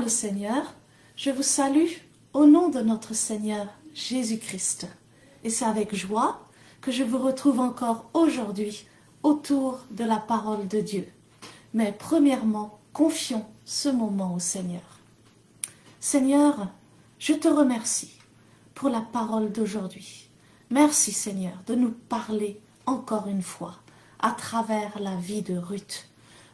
le Seigneur, je vous salue au nom de notre Seigneur Jésus-Christ. Et c'est avec joie que je vous retrouve encore aujourd'hui autour de la parole de Dieu. Mais premièrement, confions ce moment au Seigneur. Seigneur, je te remercie pour la parole d'aujourd'hui. Merci Seigneur de nous parler encore une fois à travers la vie de Ruth.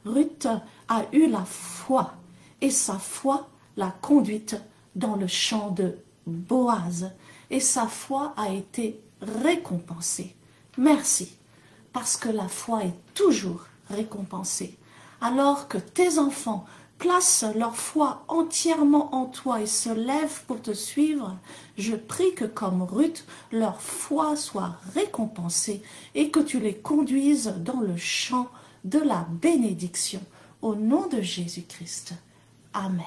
Ruth a eu la foi et sa foi l'a conduite dans le champ de Boaz et sa foi a été récompensée. Merci, parce que la foi est toujours récompensée. Alors que tes enfants placent leur foi entièrement en toi et se lèvent pour te suivre, je prie que comme Ruth, leur foi soit récompensée et que tu les conduises dans le champ de la bénédiction. Au nom de Jésus-Christ. Amen.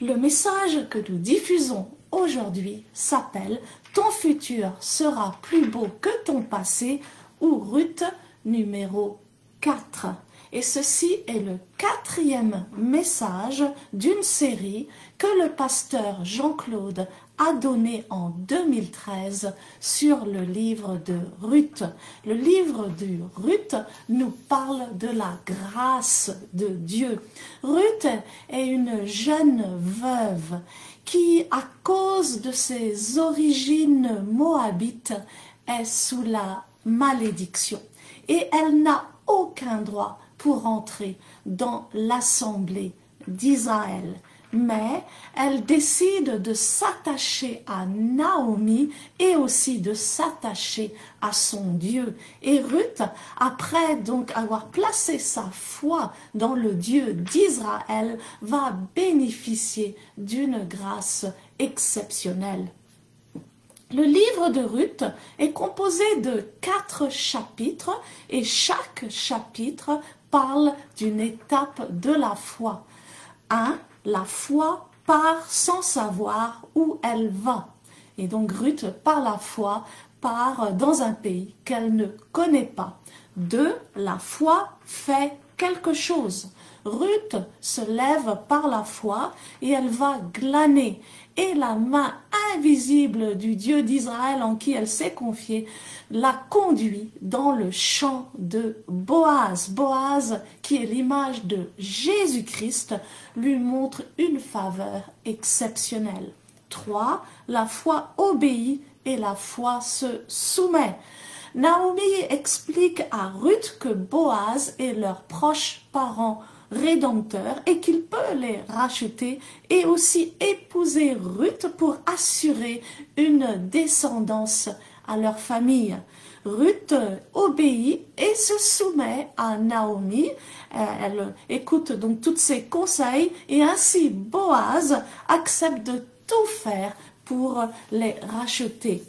Le message que nous diffusons aujourd'hui s'appelle « Ton futur sera plus beau que ton passé » ou Ruth numéro 4. Et ceci est le 4e message d'une série que le pasteur Jean-Claude a donné en 2013 sur le livre de Ruth. Le livre de Ruth nous parle de la grâce de Dieu. Ruth est une jeune veuve qui, à cause de ses origines moabites, est sous la malédiction. Et elle n'a aucun droit pour entrer dans l'assemblée d'Israël. Mais elle décide de s'attacher à Naomi et aussi de s'attacher à son Dieu. Et Ruth, après donc avoir placé sa foi dans le Dieu d'Israël, va bénéficier d'une grâce exceptionnelle. Le livre de Ruth est composé de 4 chapitres et chaque chapitre parle d'une étape de la foi. 1. La foi part sans savoir où elle va. Et donc Ruth, par la foi, part dans un pays qu'elle ne connaît pas. 2. La foi fait quelque chose. Ruth se lève par la foi et elle va glaner. Et la main invisible du Dieu d'Israël en qui elle s'est confiée la conduit dans le champ de Boaz. Boaz, qui est l'image de Jésus-Christ, lui montre une faveur exceptionnelle. 3. La foi obéit et la foi se soumet. Naomi explique à Ruth que Boaz est leur proche parent rédempteur et qu'il peut les racheter et aussi épouser Ruth pour assurer une descendance à leur famille. Ruth obéit et se soumet à Naomi. Elle écoute donc tous ses conseils et ainsi Boaz accepte de tout faire pour les racheter.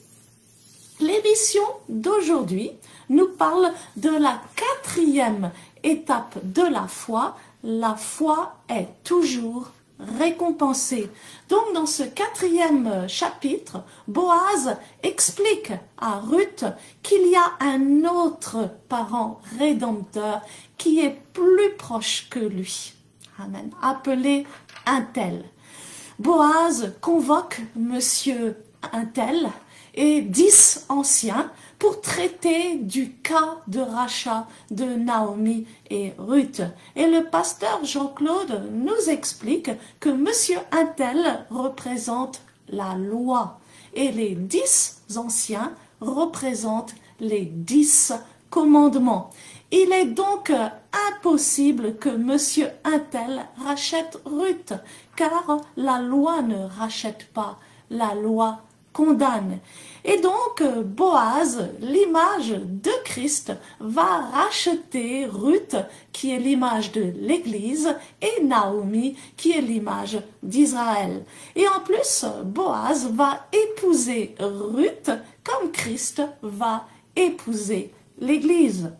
L'émission d'aujourd'hui nous parle de la 4e étape de la foi. La foi est toujours récompensée. Donc dans ce 4e chapitre, Boaz explique à Ruth qu'il y a un autre parent rédempteur qui est plus proche que lui. Amen. Appelé untel. Boaz convoque monsieur untel et 10 anciens pour traiter du cas de rachat de Naomi et Ruth. Et le pasteur Jean-Claude nous explique que monsieur untel représente la loi et les 10 anciens représentent les 10 commandements. Il est donc impossible que monsieur untel rachète Ruth, car la loi ne rachète pas, la loi condamne. Et donc Boaz, l'image de Christ, va racheter Ruth, qui est l'image de l'Église, et Naomi, qui est l'image d'Israël. Et en plus, Boaz va épouser Ruth comme Christ va épouser l'Église.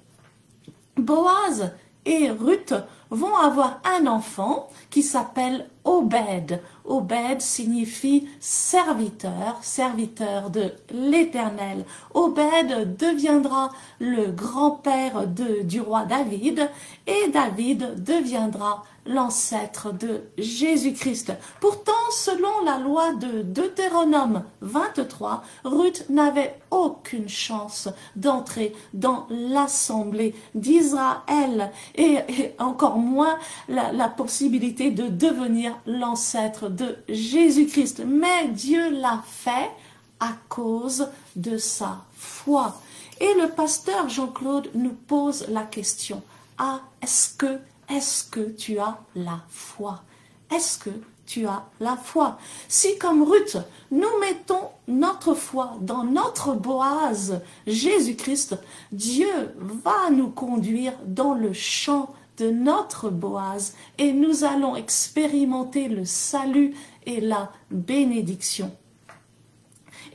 Boaz et Ruth vont avoir un enfant qui s'appelle Obed. Obed signifie serviteur, serviteur de l'Éternel. Obed deviendra le grand-père du roi David et David deviendra l'ancêtre de Jésus-Christ. Pourtant, selon la loi de Deutéronome 23, Ruth n'avait aucune chance d'entrer dans l'assemblée d'Israël et encore moins la possibilité de devenir l'ancêtre de Jésus-Christ. Mais Dieu l'a fait à cause de sa foi. Et le pasteur Jean-Claude nous pose la question: ah, est-ce que tu as la foi? Est-ce que tu as la foi? Si, comme Ruth, nous mettons notre foi dans notre Boaz, Jésus-Christ, Dieu va nous conduire dans le champ de notre Boaz et nous allons expérimenter le salut et la bénédiction.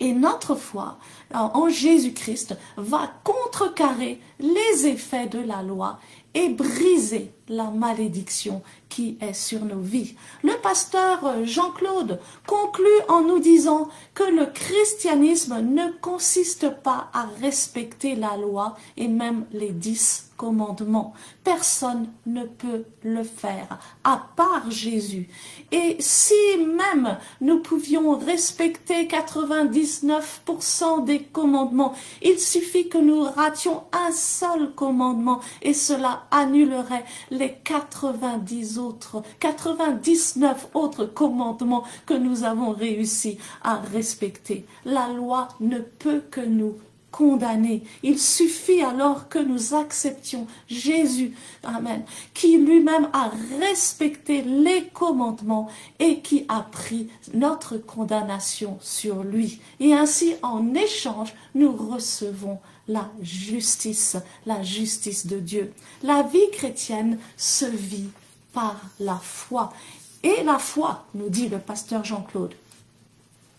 Et notre foi en Jésus-Christ va contrecarrer les effets de la loi et briser la malédiction qui est sur nos vies. Le pasteur Jean-Claude conclut en nous disant que le christianisme ne consiste pas à respecter la loi et même les 10 commandements. Personne ne peut le faire à part Jésus. Et si même nous pouvions respecter 99% des commandements, il suffit que nous rations un seul commandement et cela annulerait les 99 autres commandements que nous avons réussi à respecter. La loi ne peut que nous condamner. Il suffit alors que nous acceptions Jésus, amen, qui lui-même a respecté les commandements et qui a pris notre condamnation sur lui. Et ainsi, en échange, nous recevons la justice de Dieu. La vie chrétienne se vit par la foi. Et la foi, nous dit le pasteur Jean-Claude,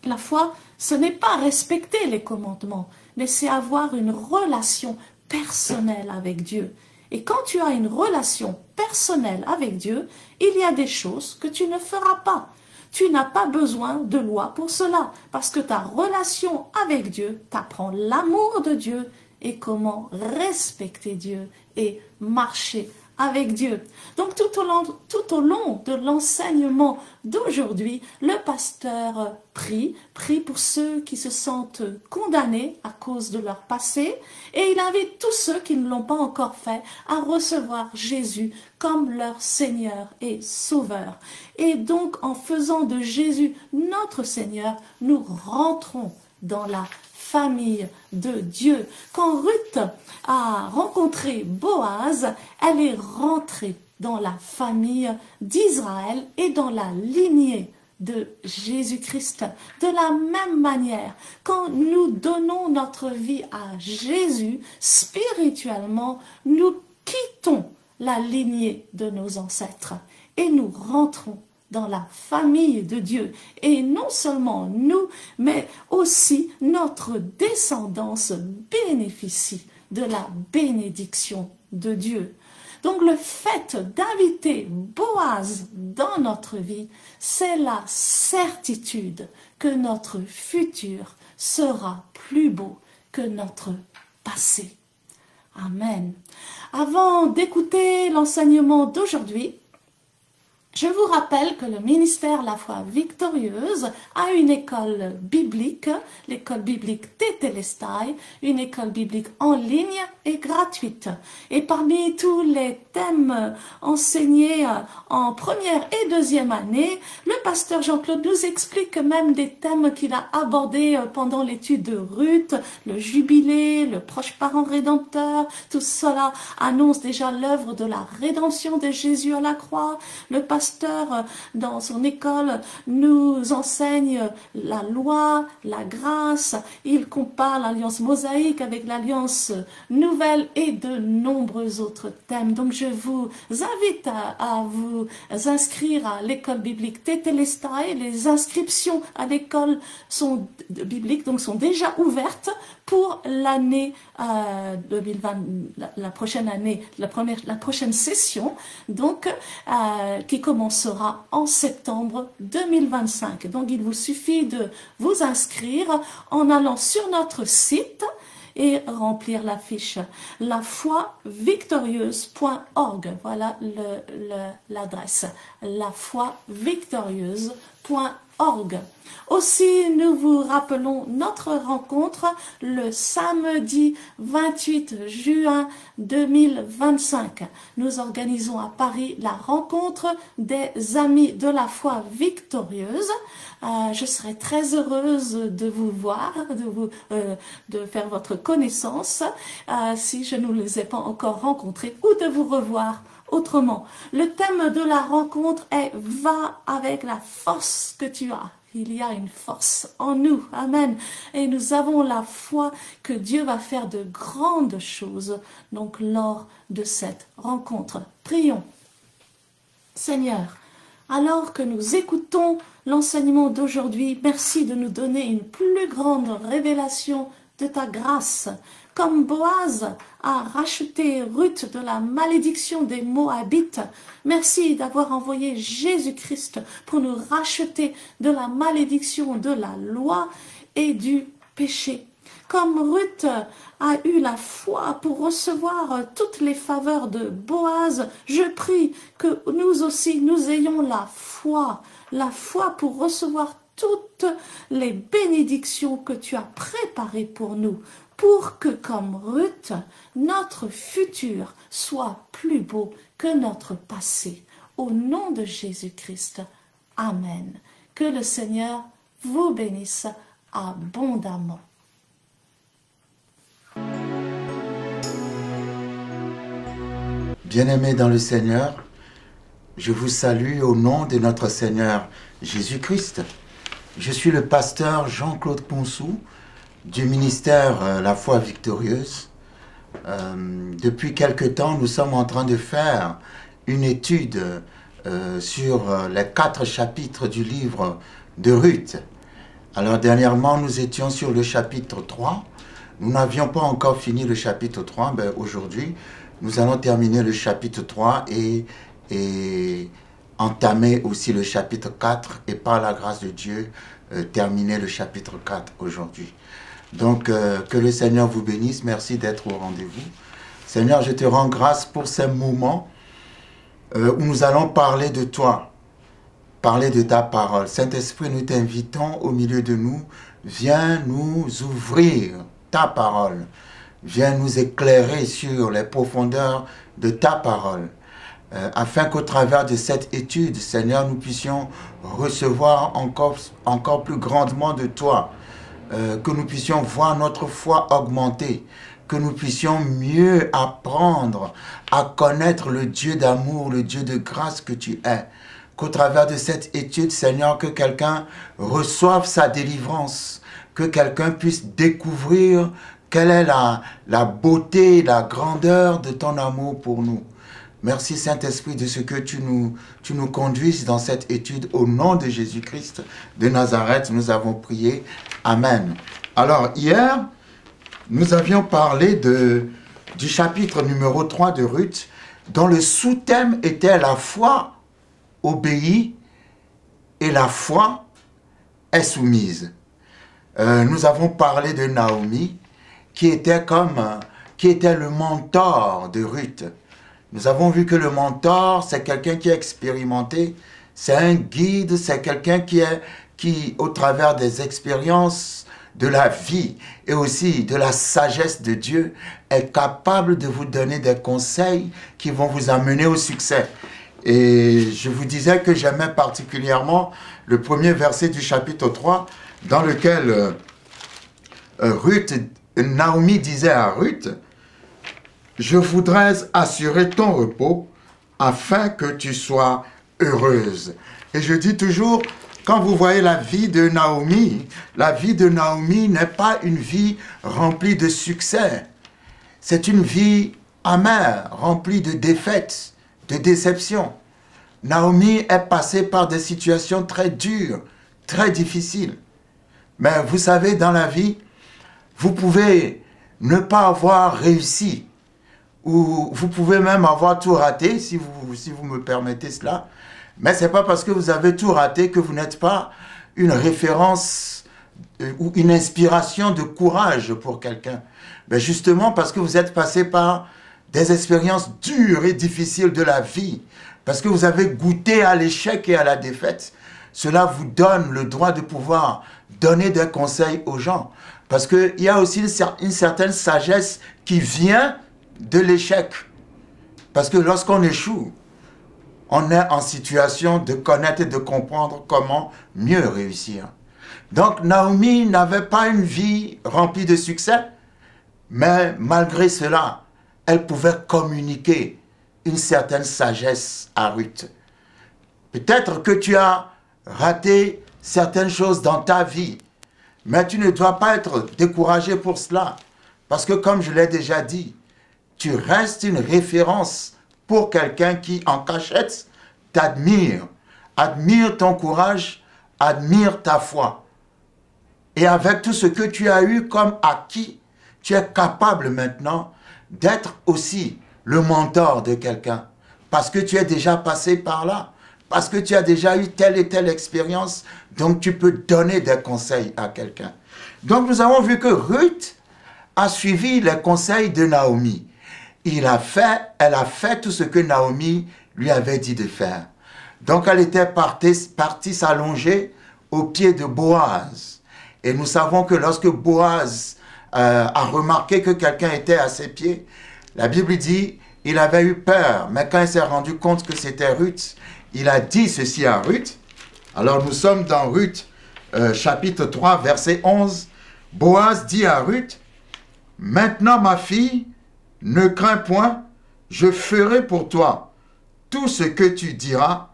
la foi, ce n'est pas respecter les commandements, mais c'est avoir une relation personnelle avec Dieu. Et quand tu as une relation personnelle avec Dieu, il y a des choses que tu ne feras pas. Tu n'as pas besoin de loi pour cela, parce que ta relation avec Dieu t'apprend l'amour de Dieu et comment respecter Dieu et marcher avec Dieu. Donc tout au long de l'enseignement d'aujourd'hui, le pasteur prie pour ceux qui se sentent condamnés à cause de leur passé et il invite tous ceux qui ne l'ont pas encore fait à recevoir Jésus comme leur Seigneur et Sauveur. Et donc en faisant de Jésus notre Seigneur, nous rentrons dans la famille de Dieu. Quand Ruth a rencontré Boaz, elle est rentrée dans la famille d'Israël et dans la lignée de Jésus-Christ. De la même manière, quand nous donnons notre vie à Jésus, spirituellement, nous quittons la lignée de nos ancêtres et nous rentrons dans la famille de Dieu. Et non seulement nous, mais aussi notre descendance bénéficie de la bénédiction de Dieu. Donc le fait d'inviter Boaz dans notre vie, c'est la certitude que notre futur sera plus beau que notre passé. Amen. Avant d'écouter l'enseignement d'aujourd'hui, je vous rappelle que le ministère La Foi Victorieuse a une école biblique, l'école biblique Tétélestai, une école biblique en ligne et gratuite. Et parmi tous les thèmes enseignés en première et deuxième année, le pasteur Jean-Claude nous explique même des thèmes qu'il a abordés pendant l'étude de Ruth, le jubilé, le proche parent rédempteur. Tout cela annonce déjà l'œuvre de la rédemption de Jésus à la croix. Le pasteur, dans son école, nous enseigne la loi, la grâce. Il compare l'alliance mosaïque avec l'alliance nouvelle et de nombreux autres thèmes. Donc je vous invite à vous inscrire à l'école biblique Tétélestai. Les inscriptions à l'école biblique sont déjà ouvertes pour l'année 2020, la prochaine année, la prochaine session, donc qui commencera en septembre 2025. Donc il vous suffit de vous inscrire en allant sur notre site et remplir la fiche. Lafoivictorieuse.org, voilà l'adresse. Lafoivictorieuse.org. Aussi, nous vous rappelons notre rencontre le samedi 28 juin 2025. Nous organisons à Paris la rencontre des amis de la foi victorieuse. Je serai très heureuse de vous voir, de faire votre connaissance, si je ne les ai pas encore rencontrés, ou de vous revoir autrement. Le thème de la rencontre est « Va avec la force que tu as ». Il y a une force en nous, amen. Et nous avons la foi que Dieu va faire de grandes choses, donc lors de cette rencontre. Prions. Seigneur, alors que nous écoutons l'enseignement d'aujourd'hui, merci de nous donner une plus grande révélation de ta grâce. Comme Boaz a racheté Ruth de la malédiction des Moabites, merci d'avoir envoyé Jésus-Christ pour nous racheter de la malédiction de la loi et du péché. Comme Ruth a eu la foi pour recevoir toutes les faveurs de Boaz, je prie que nous aussi, nous ayons la foi pour recevoir toutes les bénédictions que tu as préparées pour nous, pour que, comme Ruth, notre futur soit plus beau que notre passé. Au nom de Jésus-Christ, amen. Que le Seigneur vous bénisse abondamment. Bien-aimés dans le Seigneur, je vous salue au nom de notre Seigneur Jésus-Christ. Je suis le pasteur Jean-Claude Ponsou du ministère La Foi Victorieuse. Depuis quelque temps, nous sommes en train de faire une étude sur les 4 chapitres du livre de Ruth. Alors dernièrement, nous étions sur le chapitre 3. Nous n'avions pas encore fini le chapitre 3. Ben, aujourd'hui, nous allons terminer le chapitre 3 et entamer aussi le chapitre 4 et par la grâce de Dieu, terminer le chapitre 4 aujourd'hui. Donc, que le Seigneur vous bénisse. Merci d'être au rendez-vous. Seigneur, je te rends grâce pour ces moments où nous allons parler de toi, parler de ta parole. Saint-Esprit, nous t'invitons au milieu de nous. Viens nous ouvrir ta parole. Viens nous éclairer sur les profondeurs de ta parole. Afin qu'au travers de cette étude, Seigneur, nous puissions recevoir encore plus grandement de toi. Que nous puissions voir notre foi augmenter, que nous puissions mieux apprendre à connaître le Dieu d'amour, le Dieu de grâce que tu es. Qu'au travers de cette étude, Seigneur, que quelqu'un reçoive sa délivrance, que quelqu'un puisse découvrir quelle est la beauté, la grandeur de ton amour pour nous. Merci Saint-Esprit de ce que tu nous conduises dans cette étude. Au nom de Jésus-Christ de Nazareth, nous avons prié. Amen. Alors, hier, nous avions parlé du chapitre numéro 3 de Ruth, dont le sous-thème était la foi obéit et la foi est soumise. Nous avons parlé de Naomi, qui était le mentor de Ruth. Nous avons vu que le mentor, c'est quelqu'un qui est expérimenté, c'est un guide, c'est quelqu'un qui, au travers des expériences de la vie et aussi de la sagesse de Dieu, est capable de vous donner des conseils qui vont vous amener au succès. Et je vous disais que j'aimais particulièrement le premier verset du chapitre 3, dans lequel Naomi disait à Ruth, « Je voudrais assurer ton repos afin que tu sois heureuse. » Et je dis toujours, quand vous voyez la vie de Naomi n'est pas une vie remplie de succès. C'est une vie amère, remplie de défaites, de déceptions. Naomi est passée par des situations très dures, très difficiles. Mais vous savez, dans la vie, vous pouvez ne pas avoir réussi, ou vous pouvez même avoir tout raté, si vous me permettez cela. Mais ce n'est pas parce que vous avez tout raté que vous n'êtes pas une référence ou une inspiration de courage pour quelqu'un? Ben justement parce que vous êtes passé par des expériences dures et difficiles de la vie, parce que vous avez goûté à l'échec et à la défaite. Cela vous donne le droit de pouvoir donner des conseils aux gens. Parce qu'il y a aussi une certaine sagesse qui vient de l'échec. Parce que lorsqu'on échoue, on est en situation de connaître et de comprendre comment mieux réussir. Donc Naomi n'avait pas une vie remplie de succès, mais malgré cela, elle pouvait communiquer une certaine sagesse à Ruth. Peut-être que tu as raté certaines choses dans ta vie, mais tu ne dois pas être découragé pour cela. Parce que comme je l'ai déjà dit, tu restes une référence pour quelqu'un qui, en cachette, t'admire, admire ton courage, admire ta foi. Et avec tout ce que tu as eu comme acquis, tu es capable maintenant d'être aussi le mentor de quelqu'un. Parce que tu es déjà passé par là. Parce que tu as déjà eu telle et telle expérience. Donc tu peux donner des conseils à quelqu'un. Donc nous avons vu que Ruth a suivi les conseils de Naomi. Elle a fait tout ce que Naomi lui avait dit de faire. Donc elle était partie s'allonger au pied de Boaz. Et nous savons que lorsque Boaz a remarqué que quelqu'un était à ses pieds, la Bible dit, il avait eu peur. Mais quand il s'est rendu compte que c'était Ruth, il a dit ceci à Ruth. Alors nous sommes dans Ruth, chapitre 3, verset 11. Boaz dit à Ruth, « Maintenant ma fille, ne crains point, je ferai pour toi tout ce que tu diras,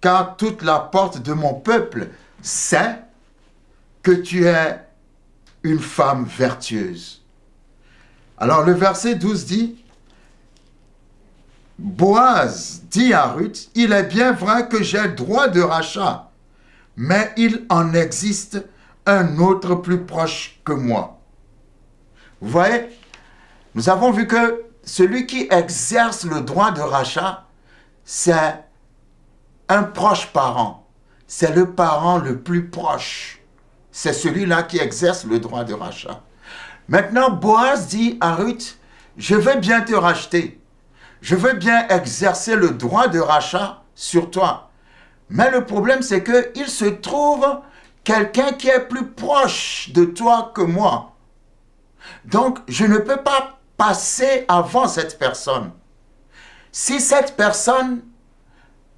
car toute la porte de mon peuple sait que tu es une femme vertueuse. » Alors le verset 12 dit, Boaz dit à Ruth, « Il est bien vrai que j'ai droit de rachat, mais il en existe un autre plus proche que moi. » Vous voyez, nous avons vu que celui qui exerce le droit de rachat, c'est un proche parent. C'est le parent le plus proche. C'est celui-là qui exerce le droit de rachat. Maintenant, Boaz dit à Ruth, « Je veux bien te racheter. Je veux bien exercer le droit de rachat sur toi. » Mais le problème, c'est qu'il se trouve quelqu'un qui est plus proche de toi que moi. Donc, je ne peux pas passer avant cette personne. Si cette personne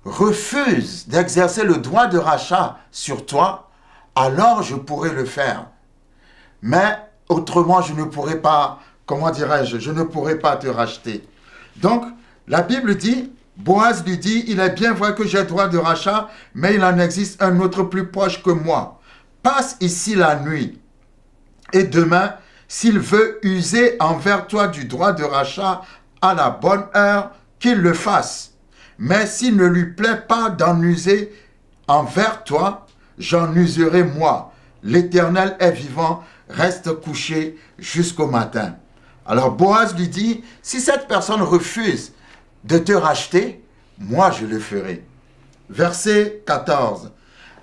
refuse d'exercer le droit de rachat sur toi, alors je pourrais le faire. Mais autrement, je ne pourrais pas, comment dirais-je, je ne pourrais pas te racheter. Donc, la Bible dit, Boaz lui dit, « Il est bien vrai que j'ai droit de rachat, mais il en existe un autre plus proche que moi. Passe ici la nuit, et demain, s'il veut user envers toi du droit de rachat à la bonne heure, qu'il le fasse. Mais s'il ne lui plaît pas d'en user envers toi, j'en userai moi. L'Éternel est vivant, reste couché jusqu'au matin. » Alors Boaz lui dit, « Si cette personne refuse de te racheter, moi je le ferai. » Verset 14.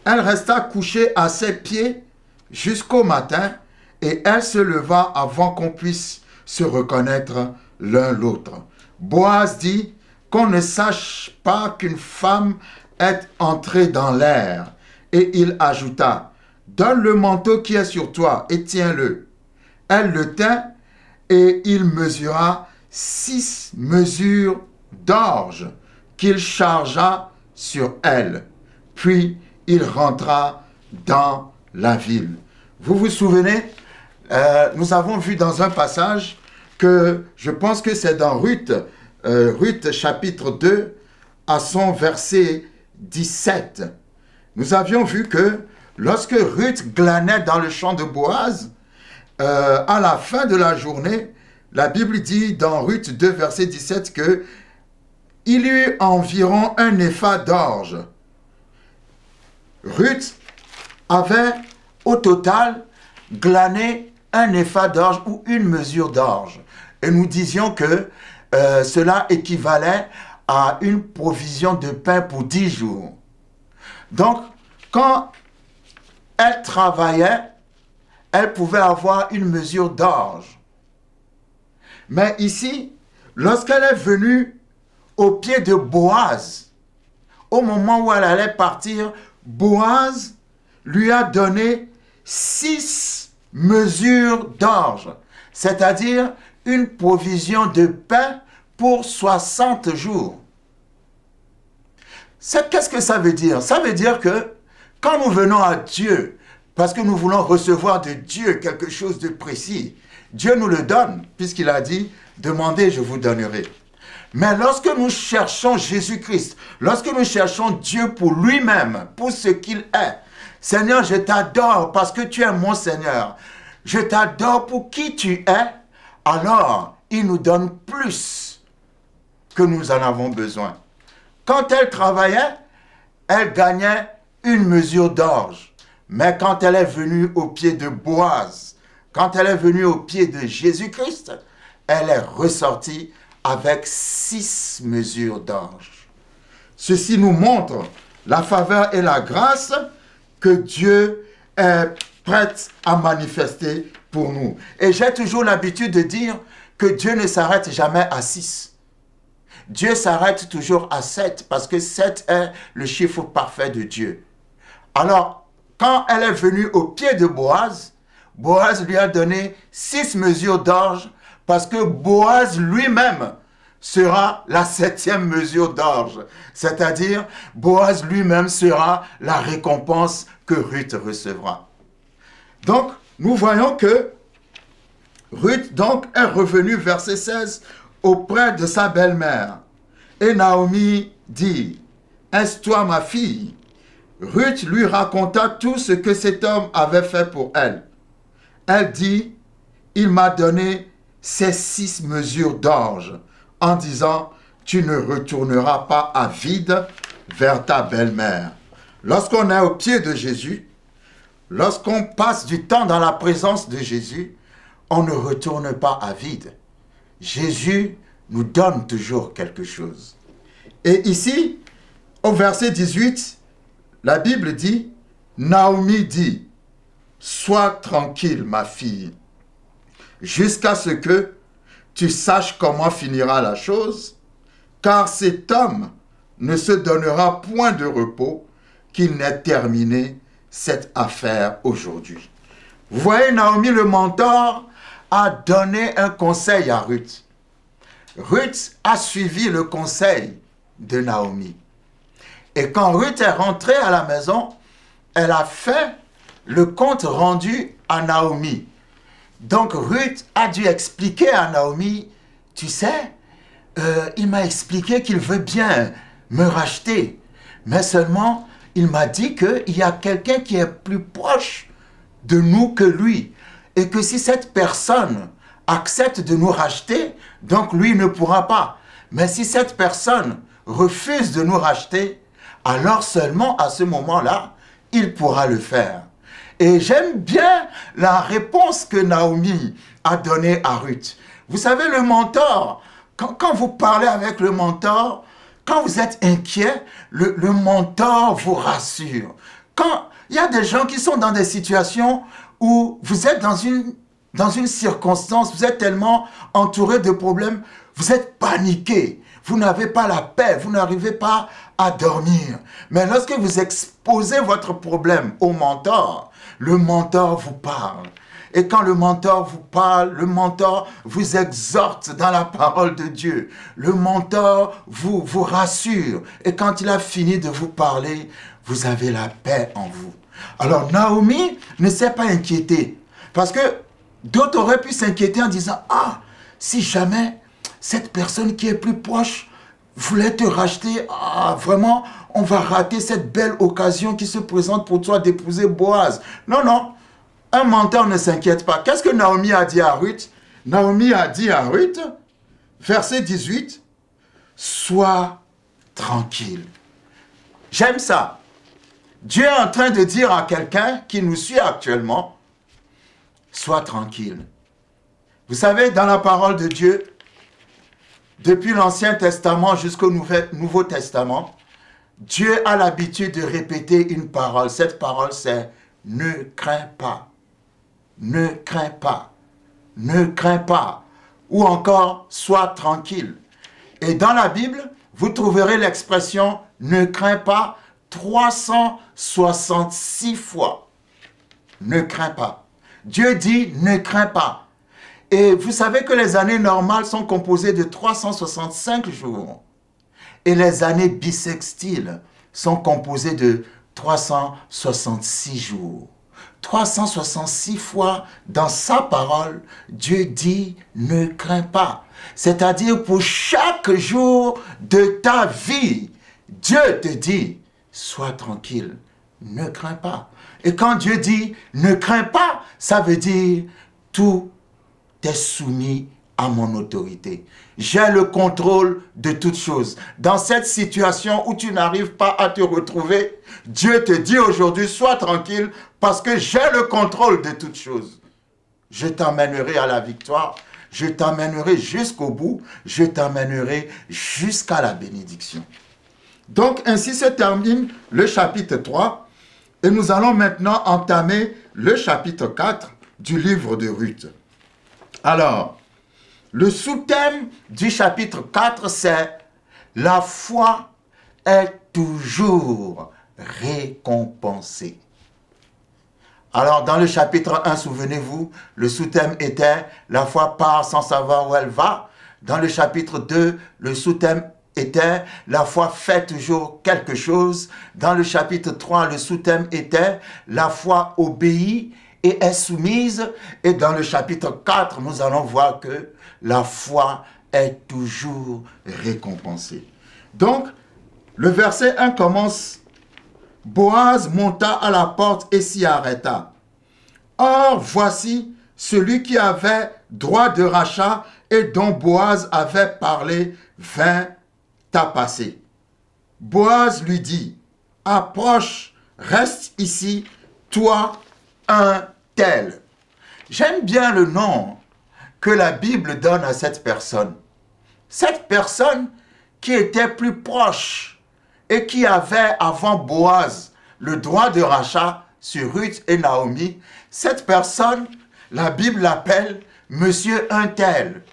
Elle resta couchée à ses pieds jusqu'au matin, et elle se leva avant qu'on puisse se reconnaître l'un l'autre. Boaz dit, qu'on ne sache pas qu'une femme est entrée dans l'air. Et il ajouta, donne le manteau qui est sur toi et tiens-le. Elle le tint et il mesura 6 mesures d'orge qu'il chargea sur elle. Puis il rentra dans la ville. Vous vous souvenez, nous avons vu dans un passage que je pense que c'est dans Ruth, Ruth chapitre 2 à son verset 17. Nous avions vu que lorsque Ruth glanait dans le champ de Boaz, à la fin de la journée, la Bible dit dans Ruth 2 verset 17 que il y eut environ un épha d'orge. Ruth avait au total glané un épha d'orge ou une mesure d'orge. Et nous disions que cela équivalait à une provision de pain pour 10 jours. Donc, quand elle travaillait, elle pouvait avoir une mesure d'orge. Mais ici, lorsqu'elle est venue au pied de Boaz, au moment où elle allait partir, Boaz lui a donné 6 mesures d'orge, c'est-à-dire une provision de pain pour 60 jours. Qu'est-ce que ça veut dire? Ça veut dire que quand nous venons à Dieu, parce que nous voulons recevoir de Dieu quelque chose de précis, Dieu nous le donne, puisqu'il a dit, demandez, je vous donnerai. Mais lorsque nous cherchons Jésus-Christ, lorsque nous cherchons Dieu pour lui-même, pour ce qu'il est, Seigneur, je t'adore parce que tu es mon Seigneur. Je t'adore pour qui tu es, alors il nous donne plus que nous en avons besoin. Quand elle travaillait, elle gagnait une mesure d'orge. Mais quand elle est venue au pied de Boaz, quand elle est venue au pied de Jésus-Christ, elle est ressortie avec 6 mesures d'orge. Ceci nous montre la faveur et la grâce que Dieu est prêt à manifester pour nous. Et j'ai toujours l'habitude de dire que Dieu ne s'arrête jamais à 6. Dieu s'arrête toujours à 7 parce que 7 est le chiffre parfait de Dieu. Alors, quand elle est venue au pied de Boaz, Boaz lui a donné 6 mesures d'orge parce que Boaz lui-même sera la 7e mesure d'orge. C'est-à-dire, Boaz lui-même sera la récompense que Ruth recevra. Donc, nous voyons que Ruth donc est revenue, verset 16, auprès de sa belle-mère. Et Naomi dit, « Est-ce-toi ma fille ?» Ruth lui raconta tout ce que cet homme avait fait pour elle. Elle dit, « Il m'a donné ces 6 mesures d'orge, en disant, tu ne retourneras pas à vide vers ta belle-mère. » Lorsqu'on est au pied de Jésus, lorsqu'on passe du temps dans la présence de Jésus, on ne retourne pas à vide. Jésus nous donne toujours quelque chose. Et ici, au verset 18, la Bible dit, Naomi dit, « Sois tranquille, ma fille, jusqu'à ce que tu saches comment finira la chose, car cet homme ne se donnera point de repos qu'il n'ait terminé cette affaire aujourd'hui. » Vous voyez, Naomi, le mentor, a donné un conseil à Ruth. Ruth a suivi le conseil de Naomi. Et quand Ruth est rentrée à la maison, elle a fait le compte rendu à Naomi. Donc Ruth a dû expliquer à Naomi, tu sais, il m'a expliqué qu'il veut bien me racheter, mais seulement il m'a dit qu'il y a quelqu'un qui est plus proche de nous que lui, et que si cette personne accepte de nous racheter, donc lui ne pourra pas. Mais si cette personne refuse de nous racheter, alors seulement à ce moment-là, il pourra le faire. Et j'aime bien la réponse que Naomi a donnée à Ruth. Vous savez, le mentor, quand vous parlez avec le mentor, quand vous êtes inquiet, le mentor vous rassure. Quand il y a des gens qui sont dans des situations où vous êtes dans une circonstance, vous êtes tellement entouré de problèmes, vous êtes paniqué, vous n'avez pas la paix, vous n'arrivez pas à dormir. Mais lorsque vous exposez votre problème au mentor, le mentor vous parle. Et quand le mentor vous parle, le mentor vous exhorte dans la parole de Dieu. Le mentor vous rassure. Et quand il a fini de vous parler, vous avez la paix en vous. Alors Naomi ne s'est pas inquiétée. Parce que d'autres auraient pu s'inquiéter en disant, « Ah, si jamais cette personne qui est plus proche voulait te racheter, ah, vraiment, on va rater cette belle occasion qui se présente pour toi d'épouser Boaz. » Non, non, un mentor ne s'inquiète pas. Qu'est-ce que Naomi a dit à Ruth? Naomi a dit à Ruth, verset 18, « Sois tranquille. » J'aime ça. Dieu est en train de dire à quelqu'un qui nous suit actuellement, « Sois tranquille. » Vous savez, dans la parole de Dieu, depuis l'Ancien Testament jusqu'au Nouveau Testament, Dieu a l'habitude de répéter une parole. Cette parole, c'est « Ne crains pas. ne crains pas, ne crains pas, ou encore sois tranquille. Et dans la Bible, vous trouverez l'expression ne crains pas 366 fois. Ne crains pas. Dieu dit ne crains pas. Et vous savez que les années normales sont composées de 365 jours. Et les années bissextiles sont composées de 366 jours. 366 fois dans sa parole, Dieu dit ne crains pas. C'est-à-dire pour chaque jour de ta vie, Dieu te dit sois tranquille, ne crains pas. Et quand Dieu dit ne crains pas, ça veut dire tout est soumis à mon autorité. J'ai le contrôle de toutes choses. Dans cette situation où tu n'arrives pas à te retrouver, Dieu te dit aujourd'hui, sois tranquille parce que j'ai le contrôle de toutes choses. Je t'emmènerai à la victoire, je t'emmènerai jusqu'au bout, je t'emmènerai jusqu'à la bénédiction. Donc ainsi se termine le chapitre 3 et nous allons maintenant entamer le chapitre 4 du livre de Ruth. Alors, le sous-thème du chapitre 4, c'est « La foi est toujours récompensée ». Alors, dans le chapitre 1, souvenez-vous, le sous-thème était « La foi part sans savoir où elle va ». Dans le chapitre 2, le sous-thème était « La foi fait toujours quelque chose ». Dans le chapitre 3, le sous-thème était « La foi obéit ». Et est soumise, et dans le chapitre 4, nous allons voir que la foi est toujours récompensée. Donc, le verset 1 commence, « Boaz monta à la porte et s'y arrêta. Or, voici celui qui avait droit de rachat et dont Boaz avait parlé vint à passer. Boaz lui dit, « Approche, reste ici, toi, un tel. » J'aime bien le nom que la Bible donne à cette personne. Cette personne qui était plus proche et qui avait avant Boaz le droit de rachat sur Ruth et Naomi, cette personne, la Bible l'appelle Monsieur un tel.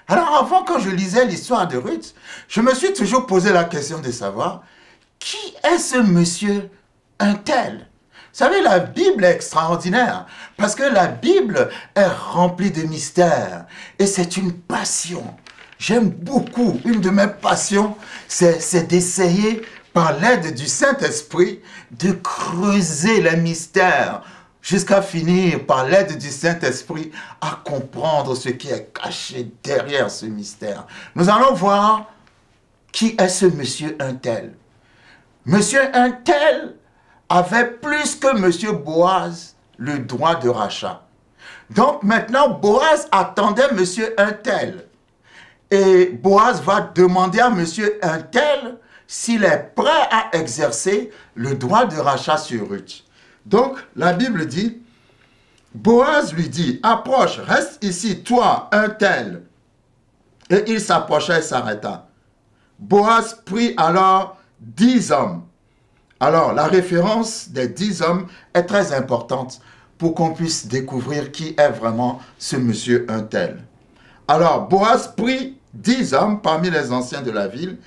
Alors avant, quand je lisais l'histoire de Ruth, je me suis toujours posé la question de savoir qui est ce Monsieur un tel. Vous savez, la Bible est extraordinaire parce que la Bible est remplie de mystères et c'est une passion. J'aime beaucoup, une de mes passions, c'est d'essayer par l'aide du Saint-Esprit de creuser les mystères jusqu'à finir par l'aide du Saint-Esprit à comprendre ce qui est caché derrière ce mystère. Nous allons voir qui est ce monsieur un tel. Monsieur un tel avait plus que monsieur Boaz le droit de rachat. Donc maintenant, Boaz attendait monsieur un tel. Et Boaz va demander à monsieur un tel s'il est prêt à exercer le droit de rachat sur Ruth. Donc, la Bible dit, Boaz lui dit, approche, reste ici, toi, un tel. Et il s'approcha et s'arrêta. Boaz prit alors 10 hommes. Alors, la référence des 10 hommes est très importante pour qu'on puisse découvrir qui est vraiment ce monsieur un tel. Alors, Boaz prit 10 hommes parmi les anciens de la ville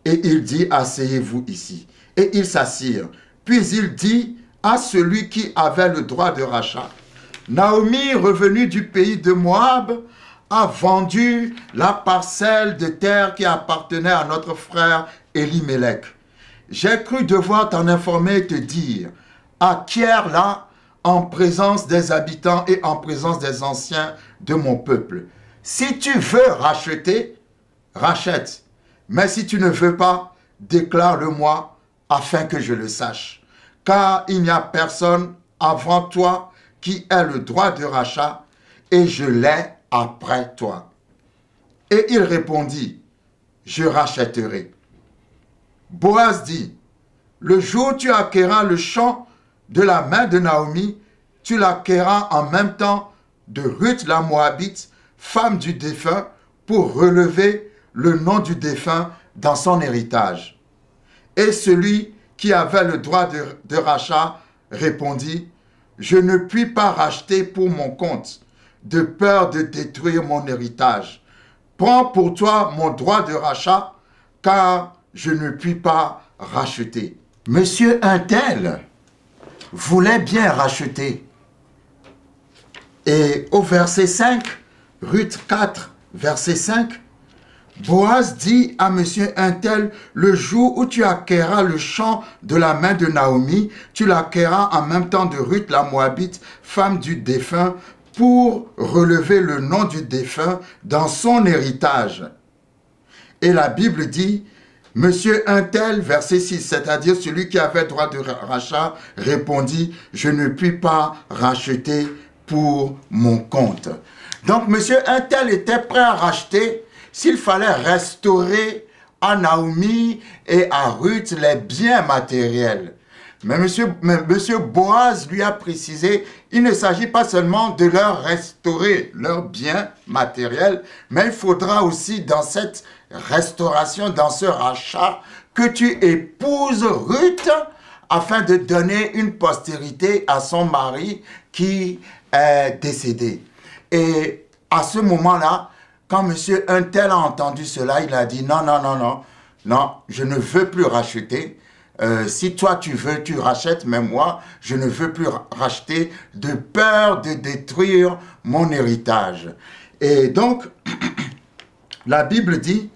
et il dit, asseyez-vous ici. Et ils s'assirent. Puis il dit à celui qui avait le droit de rachat, Naomi, revenue du pays de Moab, a vendu la parcelle de terre qui appartenait à notre frère Elimelech. J'ai cru devoir t'en informer et te dire, acquiers-la en présence des habitants et en présence des anciens de mon peuple. Si tu veux racheter, rachète. Mais si tu ne veux pas, déclare-le-moi afin que je le sache. Car il n'y a personne avant toi qui ait le droit de rachat et je l'ai après toi. Et il répondit, je rachèterai. Boaz dit, le jour où tu acquerras le champ de la main de Naomi, tu l'acquerras en même temps de Ruth la Moabite, femme du défunt, pour relever le nom du défunt dans son héritage. Et celui qui avait le droit de rachat répondit, je ne puis pas racheter pour mon compte, de peur de détruire mon héritage. Prends pour toi mon droit de rachat, car je ne puis pas racheter. Monsieur Untel voulait bien racheter. Et au verset 5, Ruth 4, verset 5, Boaz dit à monsieur Untel, le jour où tu acquerras le champ de la main de Naomi, tu l'acquerras en même temps de Ruth la Moabite, femme du défunt, pour relever le nom du défunt dans son héritage. Et la Bible dit, monsieur Untel, verset 6, c'est-à-dire celui qui avait droit de rachat, répondit, je ne puis pas racheter pour mon compte. Donc monsieur Untel était prêt à racheter s'il fallait restaurer à Naomi et à Ruth les biens matériels. Mais monsieur Boaz lui a précisé, il ne s'agit pas seulement de leur restaurer leurs biens matériels, mais il faudra aussi dans cette restauration, dans ce rachat, que tu épouses Ruth afin de donner une postérité à son mari qui est décédé. Et à ce moment-là, quand monsieur Untel a entendu cela, il a dit non, non, non, non, non, je ne veux plus racheter. Si toi tu veux, tu rachètes, mais moi, je ne veux plus racheter de peur de détruire mon héritage. Et donc, la Bible dit,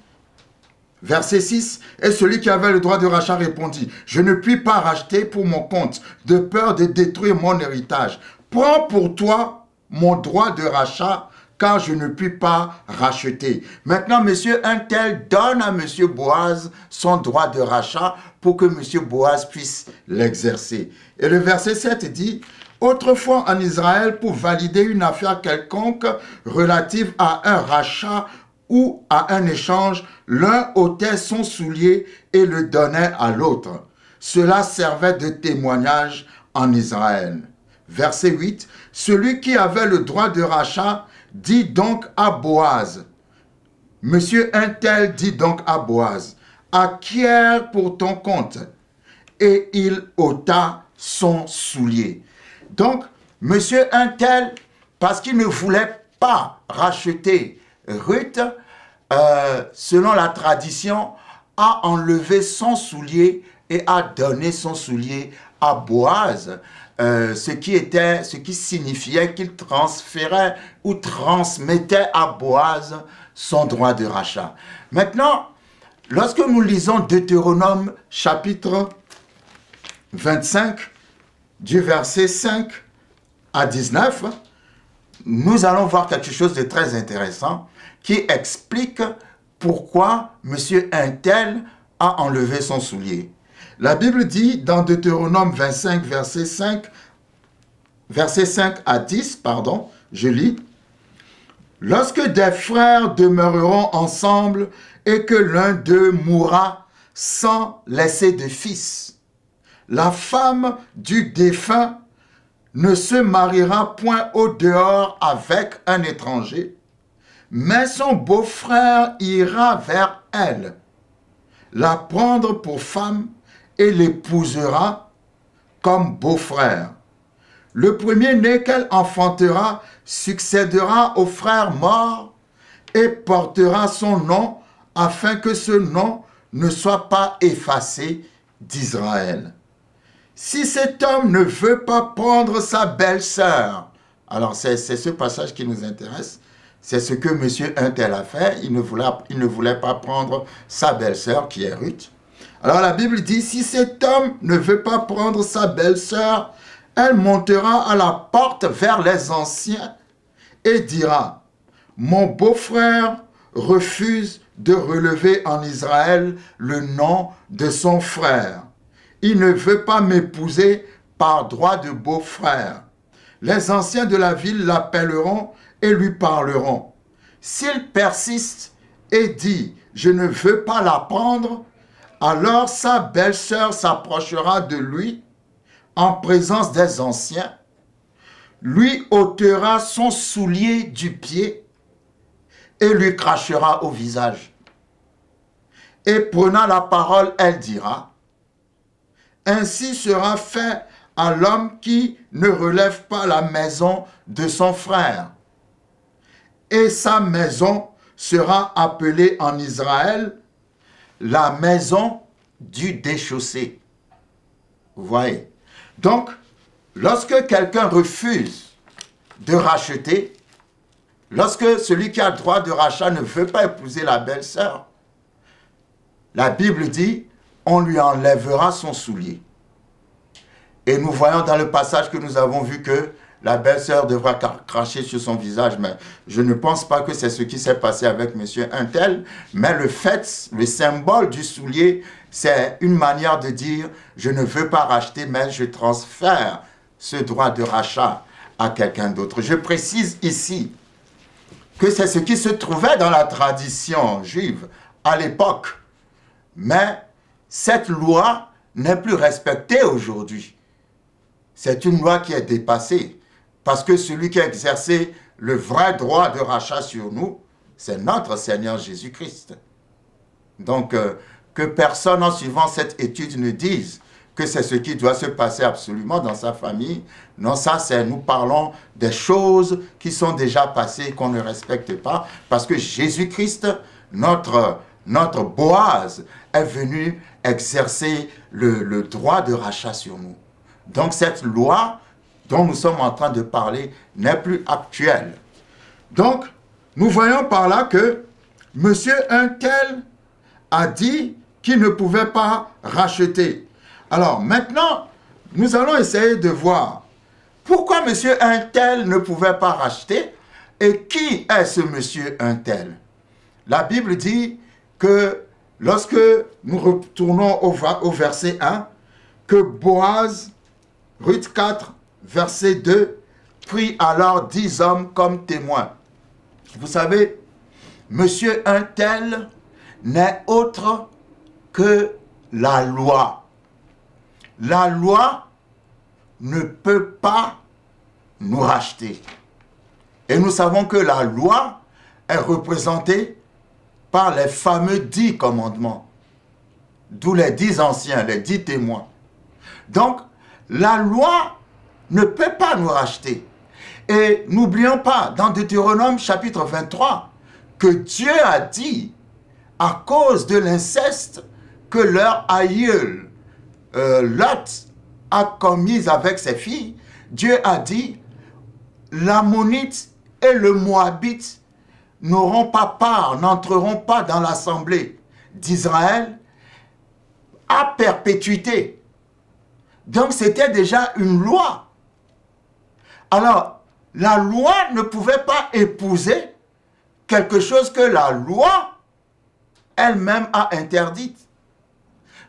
verset 6, « Et celui qui avait le droit de rachat répondit, « Je ne puis pas racheter pour mon compte, de peur de détruire mon héritage. Prends pour toi mon droit de rachat, car je ne puis pas racheter. » Maintenant, monsieur Untel donne à monsieur Boaz son droit de rachat pour que monsieur Boaz puisse l'exercer. Et le verset 7 dit, « Autrefois en Israël, pour valider une affaire quelconque relative à un rachat ou à un échange, l'un ôtait son soulier et le donnait à l'autre. Cela servait de témoignage en Israël. » Verset 8, « Celui qui avait le droit de rachat dit donc à Boaz, monsieur Untel dit donc à Boaz, acquiert pour ton compte. Et il ôta son soulier. Donc, monsieur Untel, parce qu'il ne voulait pas racheter Ruth, selon la tradition, a enlevé son soulier et a donné son soulier à Boaz. Ce qui signifiait qu'il transférait ou transmettait à Boaz son droit de rachat. Maintenant, lorsque nous lisons Deutéronome chapitre 25, du verset 5 à 19, nous allons voir quelque chose de très intéressant qui explique pourquoi M. Untel a enlevé son soulier. La Bible dit dans Deutéronome 25, verset 5 à 10, je lis, « Lorsque des frères demeureront ensemble et que l'un d'eux mourra sans laisser de fils, la femme du défunt ne se mariera point au dehors avec un étranger, mais son beau-frère ira vers elle, la prendre pour femme et l'épousera comme beau-frère. Le premier-né qu'elle enfantera succédera au frère mort et portera son nom afin que ce nom ne soit pas effacé d'Israël. Si cet homme ne veut pas prendre sa belle-sœur, alors c'est ce passage qui nous intéresse, c'est ce que M. Untel a fait, il ne voulait pas prendre sa belle-sœur qui est Ruth. Alors la Bible dit, si cet homme ne veut pas prendre sa belle-sœur, elle montera à la porte vers les anciens et dira, mon beau-frère refuse de relever en Israël le nom de son frère. Il ne veut pas m'épouser par droit de beau-frère. Les anciens de la ville l'appelleront et lui parleront. S'il persiste et dit, je ne veux pas la prendre, alors sa belle-sœur s'approchera de lui en présence des anciens, lui ôtera son soulier du pied et lui crachera au visage. Et prenant la parole, elle dira, ainsi sera fait à l'homme qui ne relève pas la maison de son frère. Et sa maison sera appelée en Israël la maison du déchaussé. Vous voyez? Donc, lorsque quelqu'un refuse de racheter, lorsque celui qui a le droit de rachat ne veut pas épouser la belle-sœur, la Bible dit, on lui enlèvera son soulier. Et nous voyons dans le passage que nous avons vu que la belle-sœur devra cracher sur son visage, mais je ne pense pas que c'est ce qui s'est passé avec monsieur Untel, mais le fait, le symbole du soulier, c'est une manière de dire, je ne veux pas racheter, mais je transfère ce droit de rachat à quelqu'un d'autre. Je précise ici que c'est ce qui se trouvait dans la tradition juive à l'époque, mais cette loi n'est plus respectée aujourd'hui. C'est une loi qui est dépassée, parce que celui qui a exercé le vrai droit de rachat sur nous, c'est notre Seigneur Jésus-Christ. Donc, que personne en suivant cette étude ne dise que c'est ce qui doit se passer absolument dans sa famille. Non, ça c'est, nous parlons des choses qui sont déjà passées, qu'on ne respecte pas, parce que Jésus-Christ, notre Boaz, est venu exercer le droit de rachat sur nous. Donc cette loi dont nous sommes en train de parler n'est plus actuelle. Donc, nous voyons par là que monsieur Untel a dit qu'il ne pouvait pas racheter. Alors maintenant, nous allons essayer de voir pourquoi monsieur Untel ne pouvait pas racheter et qui est ce monsieur Untel. La Bible dit que lorsque nous retournons au verset 1, que Boaz, Ruth 4, verset 2, prit alors 10 hommes comme témoins. Vous savez, monsieur Untel n'est autre que la loi. La loi ne peut pas nous racheter. Et nous savons que la loi est représentée par les fameux 10 commandements, d'où les 10 anciens, les 10 témoins. Donc, la loi ne peut pas nous racheter. Et n'oublions pas, dans Deutéronome chapitre 23, que Dieu a dit, à cause de l'inceste que leur aïeul Lot a commis avec ses filles, Dieu a dit, l'Ammonite et le Moabite n'auront pas part, n'entreront pas dans l'assemblée d'Israël à perpétuité. Donc c'était déjà une loi. Alors, la loi ne pouvait pas épouser quelque chose que la loi elle-même a interdite.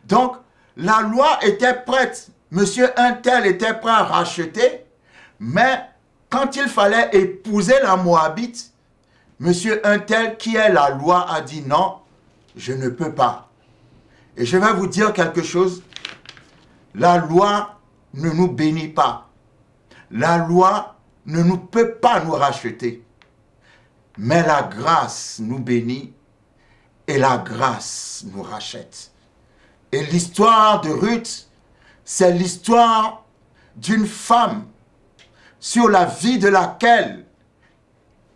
Donc, la loi était prête. Monsieur Untel était prêt à racheter, mais quand il fallait épouser la Moabite, monsieur Untel, qui est la loi, a dit non, je ne peux pas. Et je vais vous dire quelque chose. La loi ne nous bénit pas. La loi ne peut pas nous racheter. Mais la grâce nous bénit et la grâce nous rachète. Et l'histoire de Ruth, c'est l'histoire d'une femme sur la vie de laquelle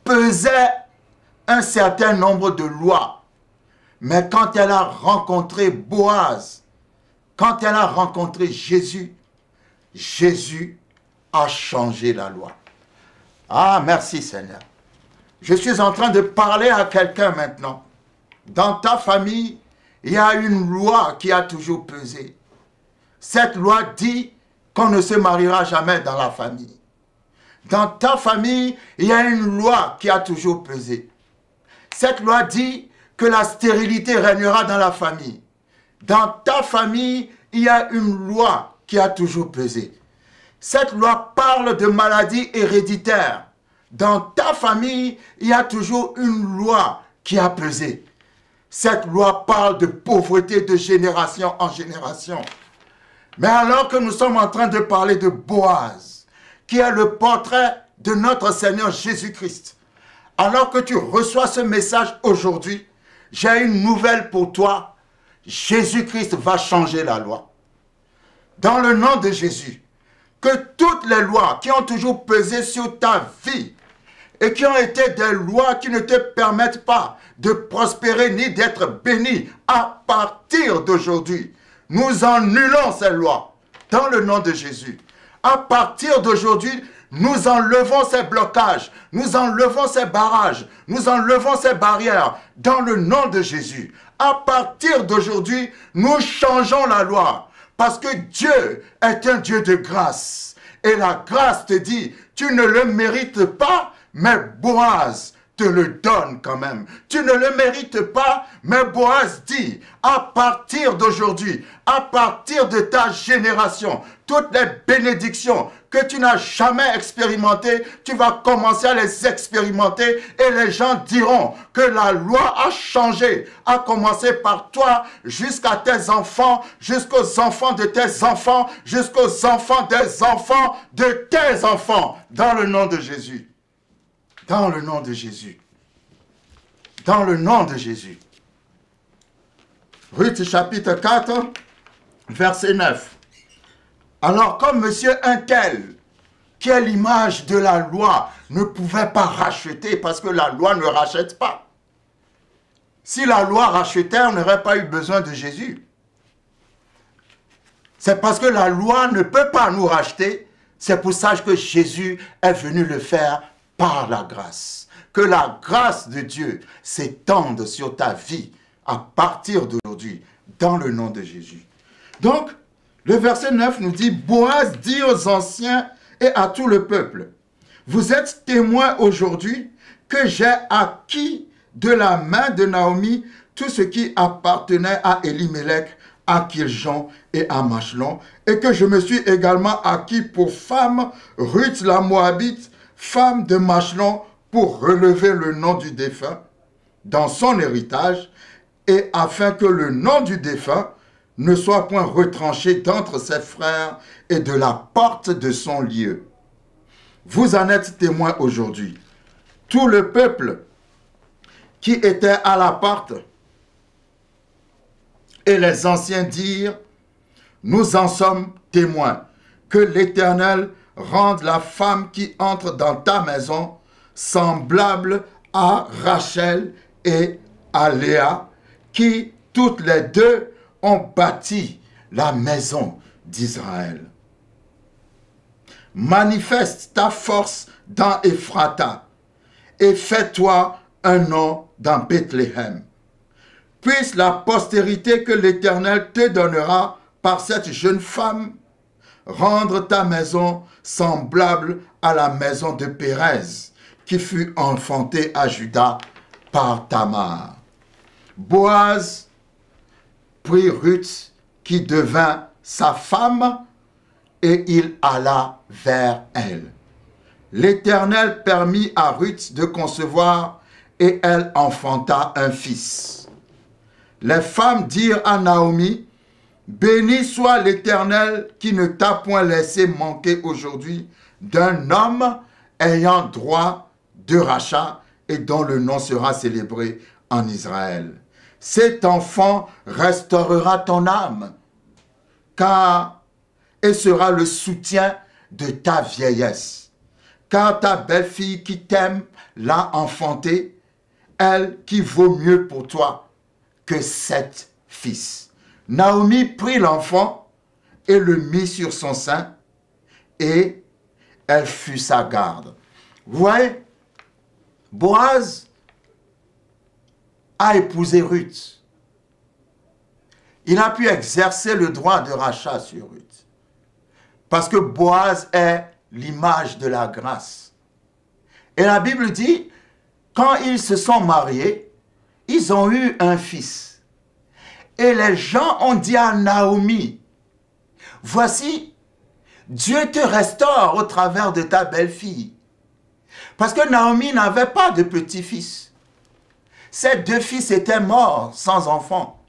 pesait un certain nombre de lois. Mais quand elle a rencontré Boaz, quand elle a rencontré Jésus, Jésus a changé la loi. Ah, merci Seigneur. Je suis en train de parler à quelqu'un maintenant. Dans ta famille, il y a une loi qui a toujours pesé. Cette loi dit qu'on ne se mariera jamais dans la famille. Dans ta famille, il y a une loi qui a toujours pesé. Cette loi dit que la stérilité régnera dans la famille. Dans ta famille, il y a une loi qui a toujours pesé. Cette loi parle de maladies héréditaires. Dans ta famille, il y a toujours une loi qui a pesé. Cette loi parle de pauvreté de génération en génération. Mais alors que nous sommes en train de parler de Boaz, qui est le portrait de notre Seigneur Jésus-Christ, alors que tu reçois ce message aujourd'hui, j'ai une nouvelle pour toi. Jésus-Christ va changer la loi. Dans le nom de Jésus, que toutes les lois qui ont toujours pesé sur ta vie et qui ont été des lois qui ne te permettent pas de prospérer ni d'être béni, à partir d'aujourd'hui, nous annulons ces lois dans le nom de Jésus. À partir d'aujourd'hui, nous enlevons ces blocages, nous enlevons ces barrages, nous enlevons ces barrières dans le nom de Jésus. À partir d'aujourd'hui, nous changeons la loi parce que Dieu est un Dieu de grâce. Et la grâce te dit, tu ne le mérites pas, mais Boaz te le donne quand même. Tu ne le mérites pas, mais Boaz dit, à partir d'aujourd'hui, à partir de ta génération, toutes les bénédictions que tu n'as jamais expérimentées, tu vas commencer à les expérimenter et les gens diront que la loi a changé, à commencer par toi jusqu'à tes enfants, jusqu'aux enfants de tes enfants, jusqu'aux enfants des enfants de tes enfants, dans le nom de Jésus. Dans le nom de Jésus. Dans le nom de Jésus. Ruth chapitre 4, verset 9. Alors comme monsieur Untel, qui est l'image de la loi, ne pouvait pas racheter parce que la loi ne rachète pas. Si la loi rachetait, on n'aurait pas eu besoin de Jésus. C'est parce que la loi ne peut pas nous racheter. C'est pour ça que Jésus est venu le faire par la grâce. Que la grâce de Dieu s'étende sur ta vie à partir d'aujourd'hui, dans le nom de Jésus. Donc, le verset 9 nous dit, Boaz dit aux anciens et à tout le peuple, vous êtes témoins aujourd'hui que j'ai acquis de la main de Naomi tout ce qui appartenait à Elimelech, à Kiljon et à Machlon, et que je me suis également acquis pour femme Ruth la Moabite, femme de Machlon, pour relever le nom du défunt dans son héritage, et afin que le nom du défunt ne soit point retranché d'entre ses frères et de la porte de son lieu. Vous en êtes témoins aujourd'hui. Tout le peuple qui était à la porte et les anciens dirent, nous en sommes témoins, que l'Éternel rende la femme qui entre dans ta maison semblable à Rachel et à Léa, qui toutes les deux ont bâti la maison d'Israël. Manifeste ta force dans Ephrata et fais-toi un nom dans Bethléem. Puisse la postérité que l'Éternel te donnera par cette jeune femme rendre ta maison semblable à la maison de Pérez, qui fut enfantée à Juda par Tamar. Boaz prit Ruth, qui devint sa femme, et il alla vers elle. L'Éternel permit à Ruth de concevoir, et elle enfanta un fils. Les femmes dirent à Naomi, « Béni soit l'Éternel qui ne t'a point laissé manquer aujourd'hui d'un homme ayant droit de rachat et dont le nom sera célébré en Israël. Cet enfant restaurera ton âme, car et sera le soutien de ta vieillesse. Car ta belle-fille qui t'aime l'a enfantée, elle qui vaut mieux pour toi que 7 fils. Naomi prit l'enfant et le mit sur son sein, et elle fut sa garde. Vous voyez, Boaz a épousé Ruth. Il a pu exercer le droit de rachat sur Ruth. Parce que Boaz est l'image de la grâce. Et la Bible dit, quand ils se sont mariés, ils ont eu un fils. Et les gens ont dit à Naomi, voici, Dieu te restaure au travers de ta belle-fille. Parce que Naomi n'avait pas de petit-fils. Ses 2 fils étaient morts sans enfant.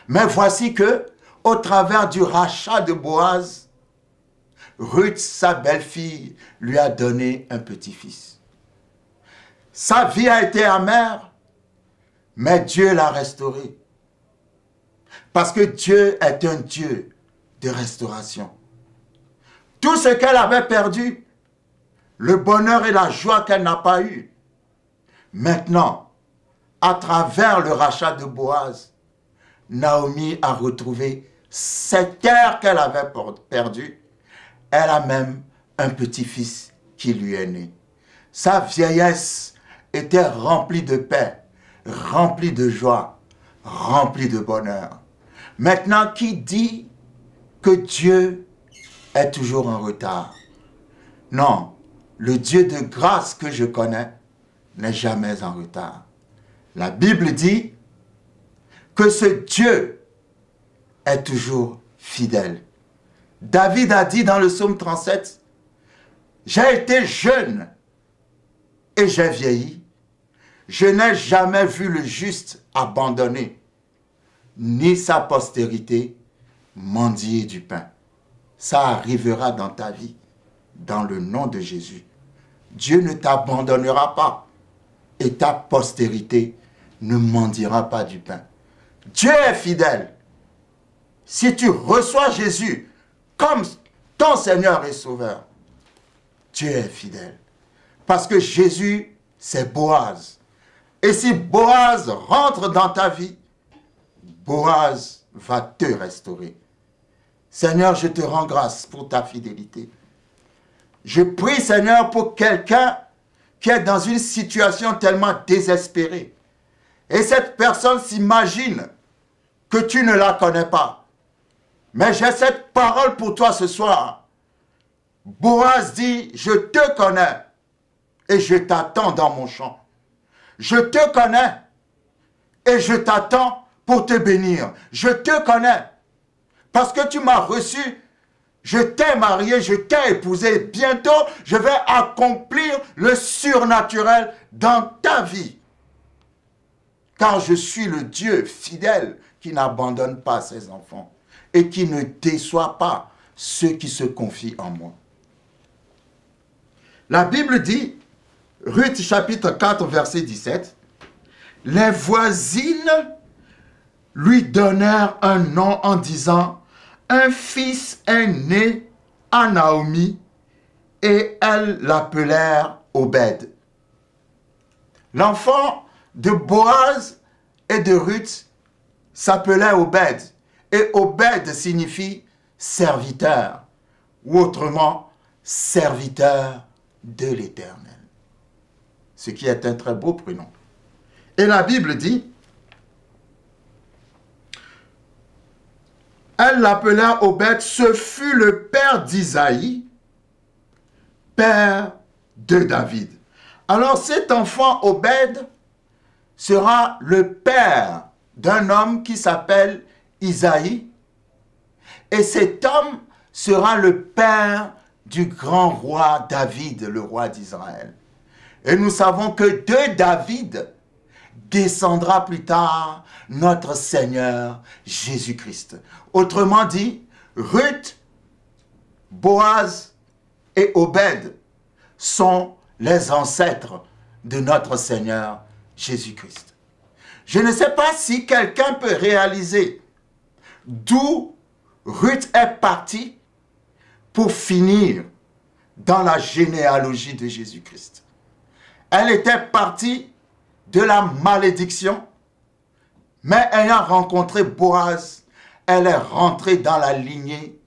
Mais voici que, au travers du rachat de Boaz, Ruth, sa belle-fille, lui a donné un petit-fils. Sa vie a été amère, mais Dieu l'a restaurée. Parce que Dieu est un Dieu de restauration. Tout ce qu'elle avait perdu, le bonheur et la joie qu'elle n'a pas eu. Maintenant, à travers le rachat de Boaz, Naomi a retrouvé cette terre qu'elle avait perdue. Elle a même un petit-fils qui lui est né. Sa vieillesse était remplie de paix, remplie de joie, remplie de bonheur. Maintenant, qui dit que Dieu est toujours en retard? Non, le Dieu de grâce que je connais n'est jamais en retard. La Bible dit que ce Dieu est toujours fidèle. David a dit dans le psaume 37, « J'ai été jeune et j'ai vieilli. Je n'ai jamais vu le juste abandonné, ni sa postérité mendier du pain. » Ça arrivera dans ta vie, dans le nom de Jésus. Dieu ne t'abandonnera pas et ta postérité ne mendiera pas du pain. Dieu est fidèle. Si tu reçois Jésus comme ton Seigneur et Sauveur, Dieu est fidèle. Parce que Jésus, c'est Boaz. Et si Boaz rentre dans ta vie, Boaz va te restaurer. Seigneur, je te rends grâce pour ta fidélité. Je prie, Seigneur, pour quelqu'un qui est dans une situation tellement désespérée. Et cette personne s'imagine que tu ne la connais pas. Mais j'ai cette parole pour toi ce soir. Boaz dit, je te connais et je t'attends dans mon champ. Je te connais et je t'attends pour te bénir. Je te connais parce que tu m'as reçu. Je t'ai marié, je t'ai épousé. Bientôt, je vais accomplir le surnaturel dans ta vie. Car je suis le Dieu fidèle qui n'abandonne pas ses enfants et qui ne déçoit pas ceux qui se confient en moi. La Bible dit, Ruth chapitre 4 verset 17, « Les voisines lui donnèrent un nom en disant, « Un fils est né à Naomi, et elles l'appelèrent Obed. » L'enfant de Boaz et de Ruth s'appelait Obed. Et Obed signifie serviteur, ou autrement serviteur de l'Éternel. Ce qui est un très beau prénom. Et la Bible dit, elle l'appela Obed, ce fut le père d'Isaïe, père de David. Alors cet enfant Obed sera le père d'un homme qui s'appelle Isaïe, et cet homme sera le père du grand roi David, le roi d'Israël. Et nous savons que de David descendra plus tard notre Seigneur Jésus-Christ. Autrement dit, Ruth, Boaz et Obed sont les ancêtres de notre Seigneur Jésus-Christ. Je ne sais pas si quelqu'un peut réaliser d'où Ruth est partie pour finir dans la généalogie de Jésus-Christ. Elle était partie de la malédiction, mais ayant rencontré Boaz, elle est rentrée dans la lignée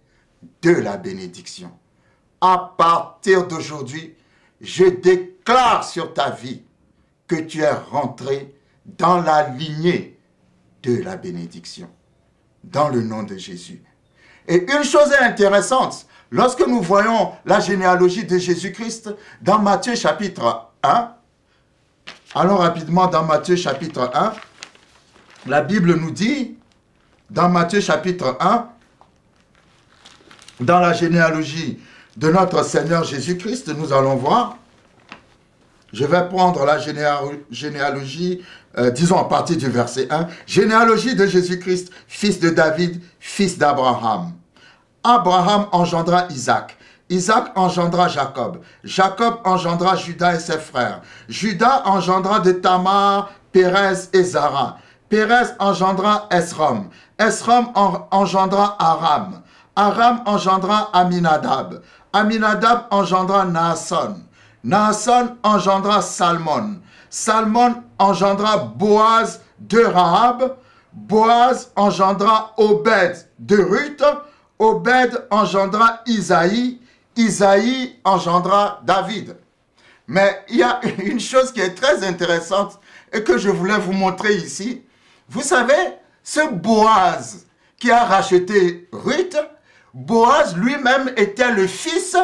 de la bénédiction. À partir d'aujourd'hui, je déclare sur ta vie que tu es rentré dans la lignée de la bénédiction, dans le nom de Jésus. Et une chose est intéressante, lorsque nous voyons la généalogie de Jésus-Christ dans Matthieu chapitre 1, allons rapidement dans Matthieu chapitre 1, la Bible nous dit, dans Matthieu chapitre 1, dans la généalogie de notre Seigneur Jésus-Christ, nous allons voir, je vais prendre la généalogie, disons à partir du verset 1, généalogie de Jésus-Christ, fils de David, fils d'Abraham. Abraham engendra Isaac. Isaac engendra Jacob. Jacob engendra Judas et ses frères. Judas engendra de Tamar, Pérez et Zara. Pérez engendra Esrom. Esrom engendra Aram. Aram engendra Aminadab. Aminadab engendra Naasson. Naasson engendra Salmon. Salmon engendra Boaz de Rahab. Boaz engendra Obed de Ruth. Obed engendra Isaïe. Isaïe engendra David. Mais il y a une chose qui est très intéressante et que je voulais vous montrer ici. Vous savez, ce Boaz qui a racheté Ruth, Boaz lui-même était le fils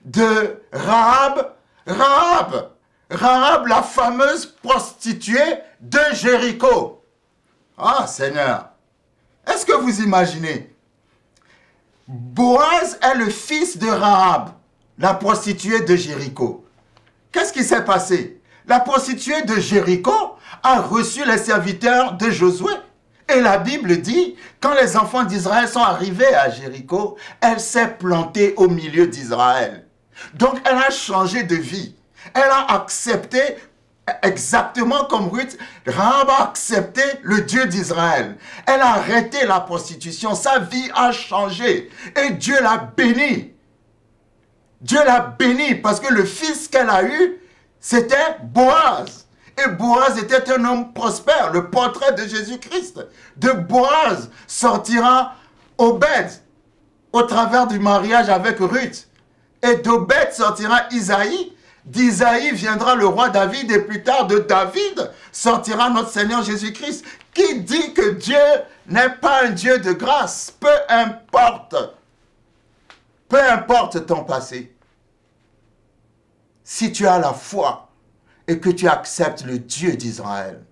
de Rahab. Rahab, la fameuse prostituée de Jéricho. Ah Seigneur, est-ce que vous imaginez? Boaz est le fils de Rahab, la prostituée de Jéricho. Qu'est-ce qui s'est passé? La prostituée de Jéricho a reçu les serviteurs de Josué. Et la Bible dit, quand les enfants d'Israël sont arrivés à Jéricho, elle s'est plantée au milieu d'Israël. Donc elle a changé de vie. Elle a accepté, exactement comme Ruth, Rahab a accepté le Dieu d'Israël. Elle a arrêté la prostitution. Sa vie a changé. Et Dieu l'a bénie. Dieu l'a bénie parce que le fils qu'elle a eu, c'était Boaz. Et Boaz était un homme prospère, le portrait de Jésus-Christ. De Boaz sortira Obed au travers du mariage avec Ruth. Et d'Obed sortira Isaïe. D'Isaïe viendra le roi David et plus tard de David sortira notre Seigneur Jésus-Christ. Qui dit que Dieu n'est pas un Dieu de grâce, peu importe ton passé. Si tu as la foi et que tu acceptes le Dieu d'Israël,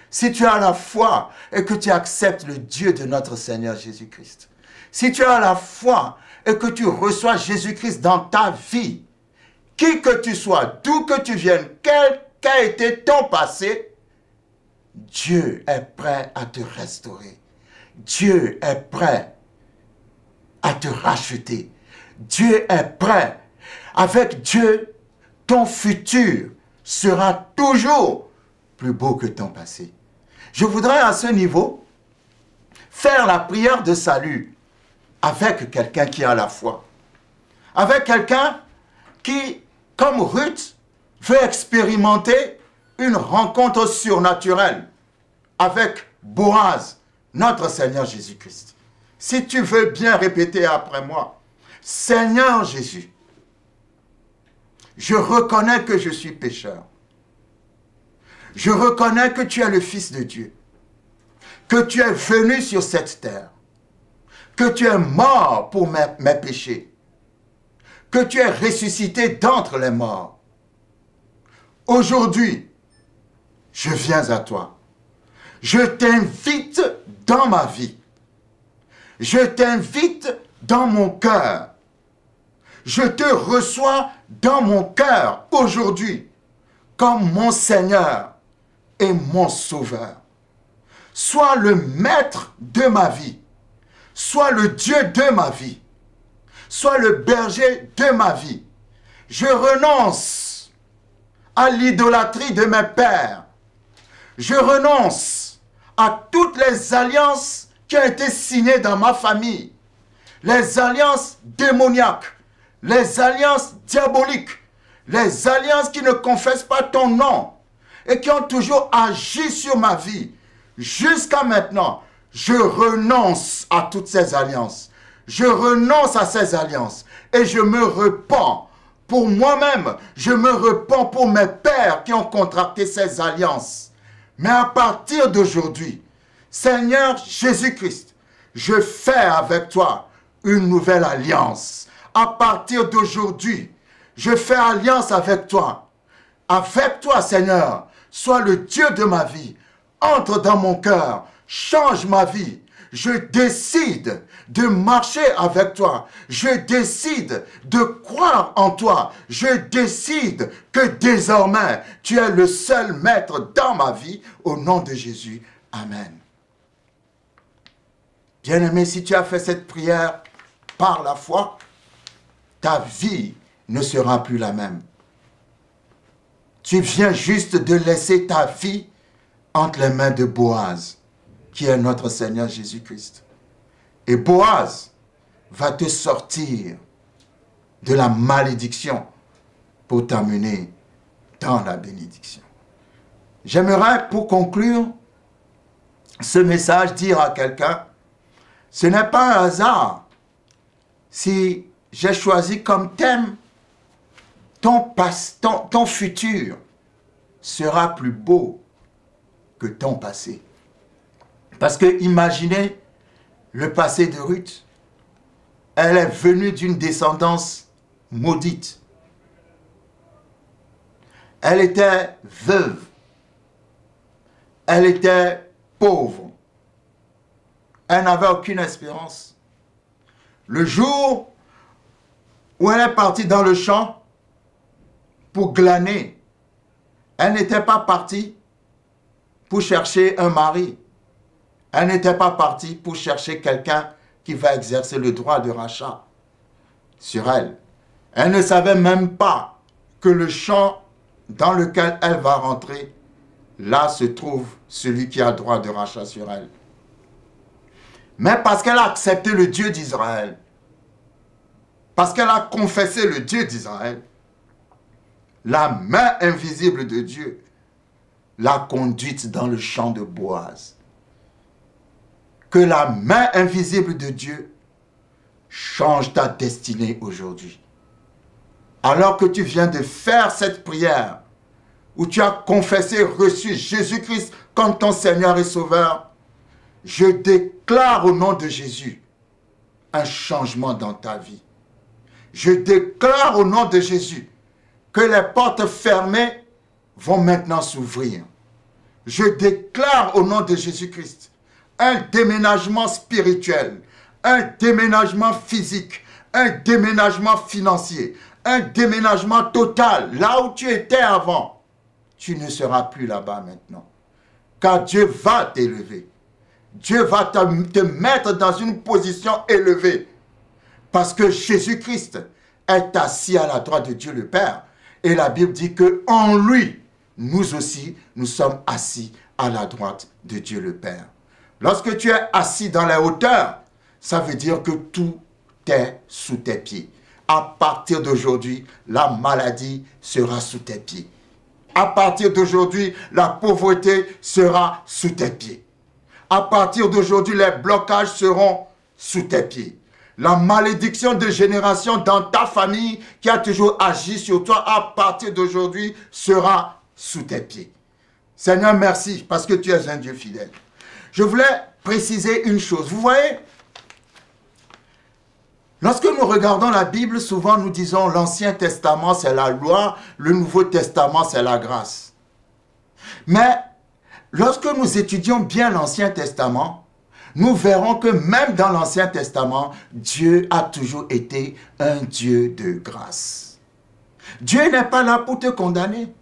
si tu as la foi et que tu acceptes le Dieu de notre Seigneur Jésus-Christ, si tu as la foi et que tu reçois Jésus-Christ dans ta vie, qui que tu sois, d'où que tu viennes, quel qu'a été ton passé, Dieu est prêt à te restaurer. Dieu est prêt à te racheter. Dieu est prêt. Avec Dieu, ton futur sera toujours plus beau que ton passé. Je voudrais à ce niveau faire la prière de salut avec quelqu'un qui a la foi. Avec quelqu'un qui, comme Ruth, veut expérimenter une rencontre surnaturelle avec Boaz, notre Seigneur Jésus-Christ. Si tu veux bien répéter après moi, Seigneur Jésus, je reconnais que je suis pécheur. Je reconnais que tu es le Fils de Dieu, que tu es venu sur cette terre, que tu es mort pour mes péchés, que tu es ressuscité d'entre les morts. Aujourd'hui, je viens à toi. Je t'invite dans ma vie. Je t'invite dans mon cœur. Je te reçois dans mon cœur aujourd'hui comme mon Seigneur et mon Sauveur. Sois le maître de ma vie. Sois le Dieu de ma vie. Sois le berger de ma vie. Je renonce à l'idolâtrie de mes pères. Je renonce à toutes les alliances qui ont été signées dans ma famille. Les alliances démoniaques, les alliances diaboliques, les alliances qui ne confessent pas ton nom et qui ont toujours agi sur ma vie. Jusqu'à maintenant, je renonce à toutes ces alliances. Je renonce à ces alliances et je me repens pour moi-même. Je me repens pour mes pères qui ont contracté ces alliances. Mais à partir d'aujourd'hui, Seigneur Jésus-Christ, je fais avec toi une nouvelle alliance. À partir d'aujourd'hui, je fais alliance avec toi. Avec toi, Seigneur, sois le Dieu de ma vie. Entre dans mon cœur, change ma vie. Je décide de marcher avec toi. Je décide de croire en toi. Je décide que désormais, tu es le seul maître dans ma vie. Au nom de Jésus. Amen. Bien-aimé, si tu as fait cette prière par la foi, ta vie ne sera plus la même. Tu viens juste de laisser ta vie entre les mains de Boaz, qui est notre Seigneur Jésus-Christ. Et Boaz va te sortir de la malédiction pour t'amener dans la bénédiction. J'aimerais, pour conclure ce message, dire à quelqu'un, ce n'est pas un hasard si j'ai choisi comme thème ton futur sera plus beau que ton passé. Parce que imaginez le passé de Ruth. Elle est venue d'une descendance maudite. Elle était veuve. Elle était pauvre. Elle n'avait aucune espérance. Le jour où elle est partie dans le champ pour glaner, elle n'était pas partie pour chercher un mari. Elle n'était pas partie pour chercher quelqu'un qui va exercer le droit de rachat sur elle. Elle ne savait même pas que le champ dans lequel elle va rentrer, là se trouve celui qui a le droit de rachat sur elle. Mais parce qu'elle a accepté le Dieu d'Israël, parce qu'elle a confessé le Dieu d'Israël, la main invisible de Dieu l'a conduite dans le champ de Boaz. Que la main invisible de Dieu change ta destinée aujourd'hui. Alors que tu viens de faire cette prière, où tu as confessé, reçu Jésus-Christ comme ton Seigneur et Sauveur, je déclare au nom de Jésus un changement dans ta vie. Je déclare au nom de Jésus que les portes fermées vont maintenant s'ouvrir. Je déclare au nom de Jésus-Christ un déménagement spirituel, un déménagement physique, un déménagement financier, un déménagement total. Là où tu étais avant, tu ne seras plus là-bas maintenant. Car Dieu va t'élever. Dieu va te mettre dans une position élevée. Parce que Jésus-Christ est assis à la droite de Dieu le Père. Et la Bible dit qu'en lui, nous aussi, nous sommes assis à la droite de Dieu le Père. Lorsque tu es assis dans les hauteurs, ça veut dire que tout est sous tes pieds. À partir d'aujourd'hui, la maladie sera sous tes pieds. À partir d'aujourd'hui, la pauvreté sera sous tes pieds. À partir d'aujourd'hui, les blocages seront sous tes pieds. La malédiction de génération dans ta famille qui a toujours agi sur toi, à partir d'aujourd'hui, sera sous tes pieds. Seigneur, merci parce que tu es un Dieu fidèle. Je voulais préciser une chose. Vous voyez, lorsque nous regardons la Bible, souvent nous disons l'Ancien Testament c'est la loi, le Nouveau Testament c'est la grâce. Mais lorsque nous étudions bien l'Ancien Testament, nous verrons que même dans l'Ancien Testament, Dieu a toujours été un Dieu de grâce. Dieu n'est pas là pour te condamner.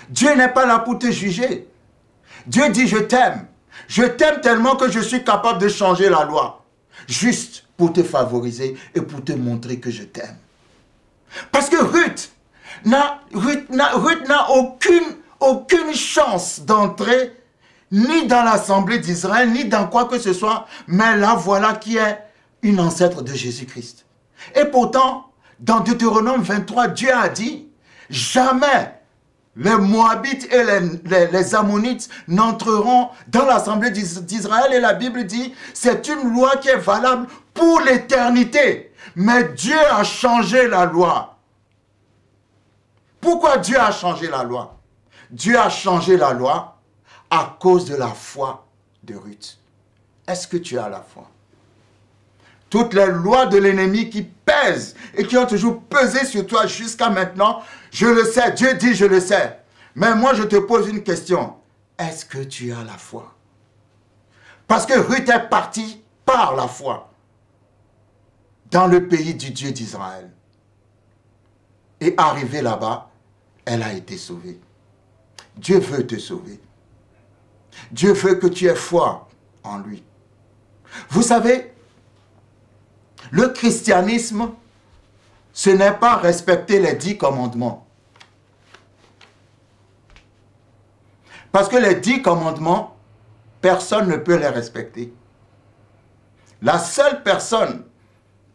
Dieu n'est pas là pour te juger. Dieu dit je t'aime. Je t'aime tellement que je suis capable de changer la loi. Juste pour te favoriser et pour te montrer que je t'aime. Parce que Ruth n'a aucune chance d'entrer ni dans l'assemblée d'Israël, ni dans quoi que ce soit, mais là voilà qui est une ancêtre de Jésus-Christ. Et pourtant, dans Deutéronome 23, Dieu a dit, jamais les Moabites et les Ammonites n'entreront dans l'assemblée d'Israël. Et la Bible dit, c'est une loi qui est valable pour l'éternité. Mais Dieu a changé la loi. Pourquoi Dieu a changé la loi? Dieu a changé la loi à cause de la foi de Ruth. Est-ce que tu as la foi? Toutes les lois de l'ennemi qui pèsent et qui ont toujours pesé sur toi jusqu'à maintenant, je le sais, Dieu dit je le sais. Mais moi je te pose une question. Est-ce que tu as la foi? Parce que Ruth est partie par la foi dans le pays du Dieu d'Israël. Et arrivée là-bas, elle a été sauvée. Dieu veut te sauver. Dieu veut que tu aies foi en lui. Vous savez, le christianisme, ce n'est pas respecter les 10 commandements. Parce que les 10 commandements, personne ne peut les respecter. La seule personne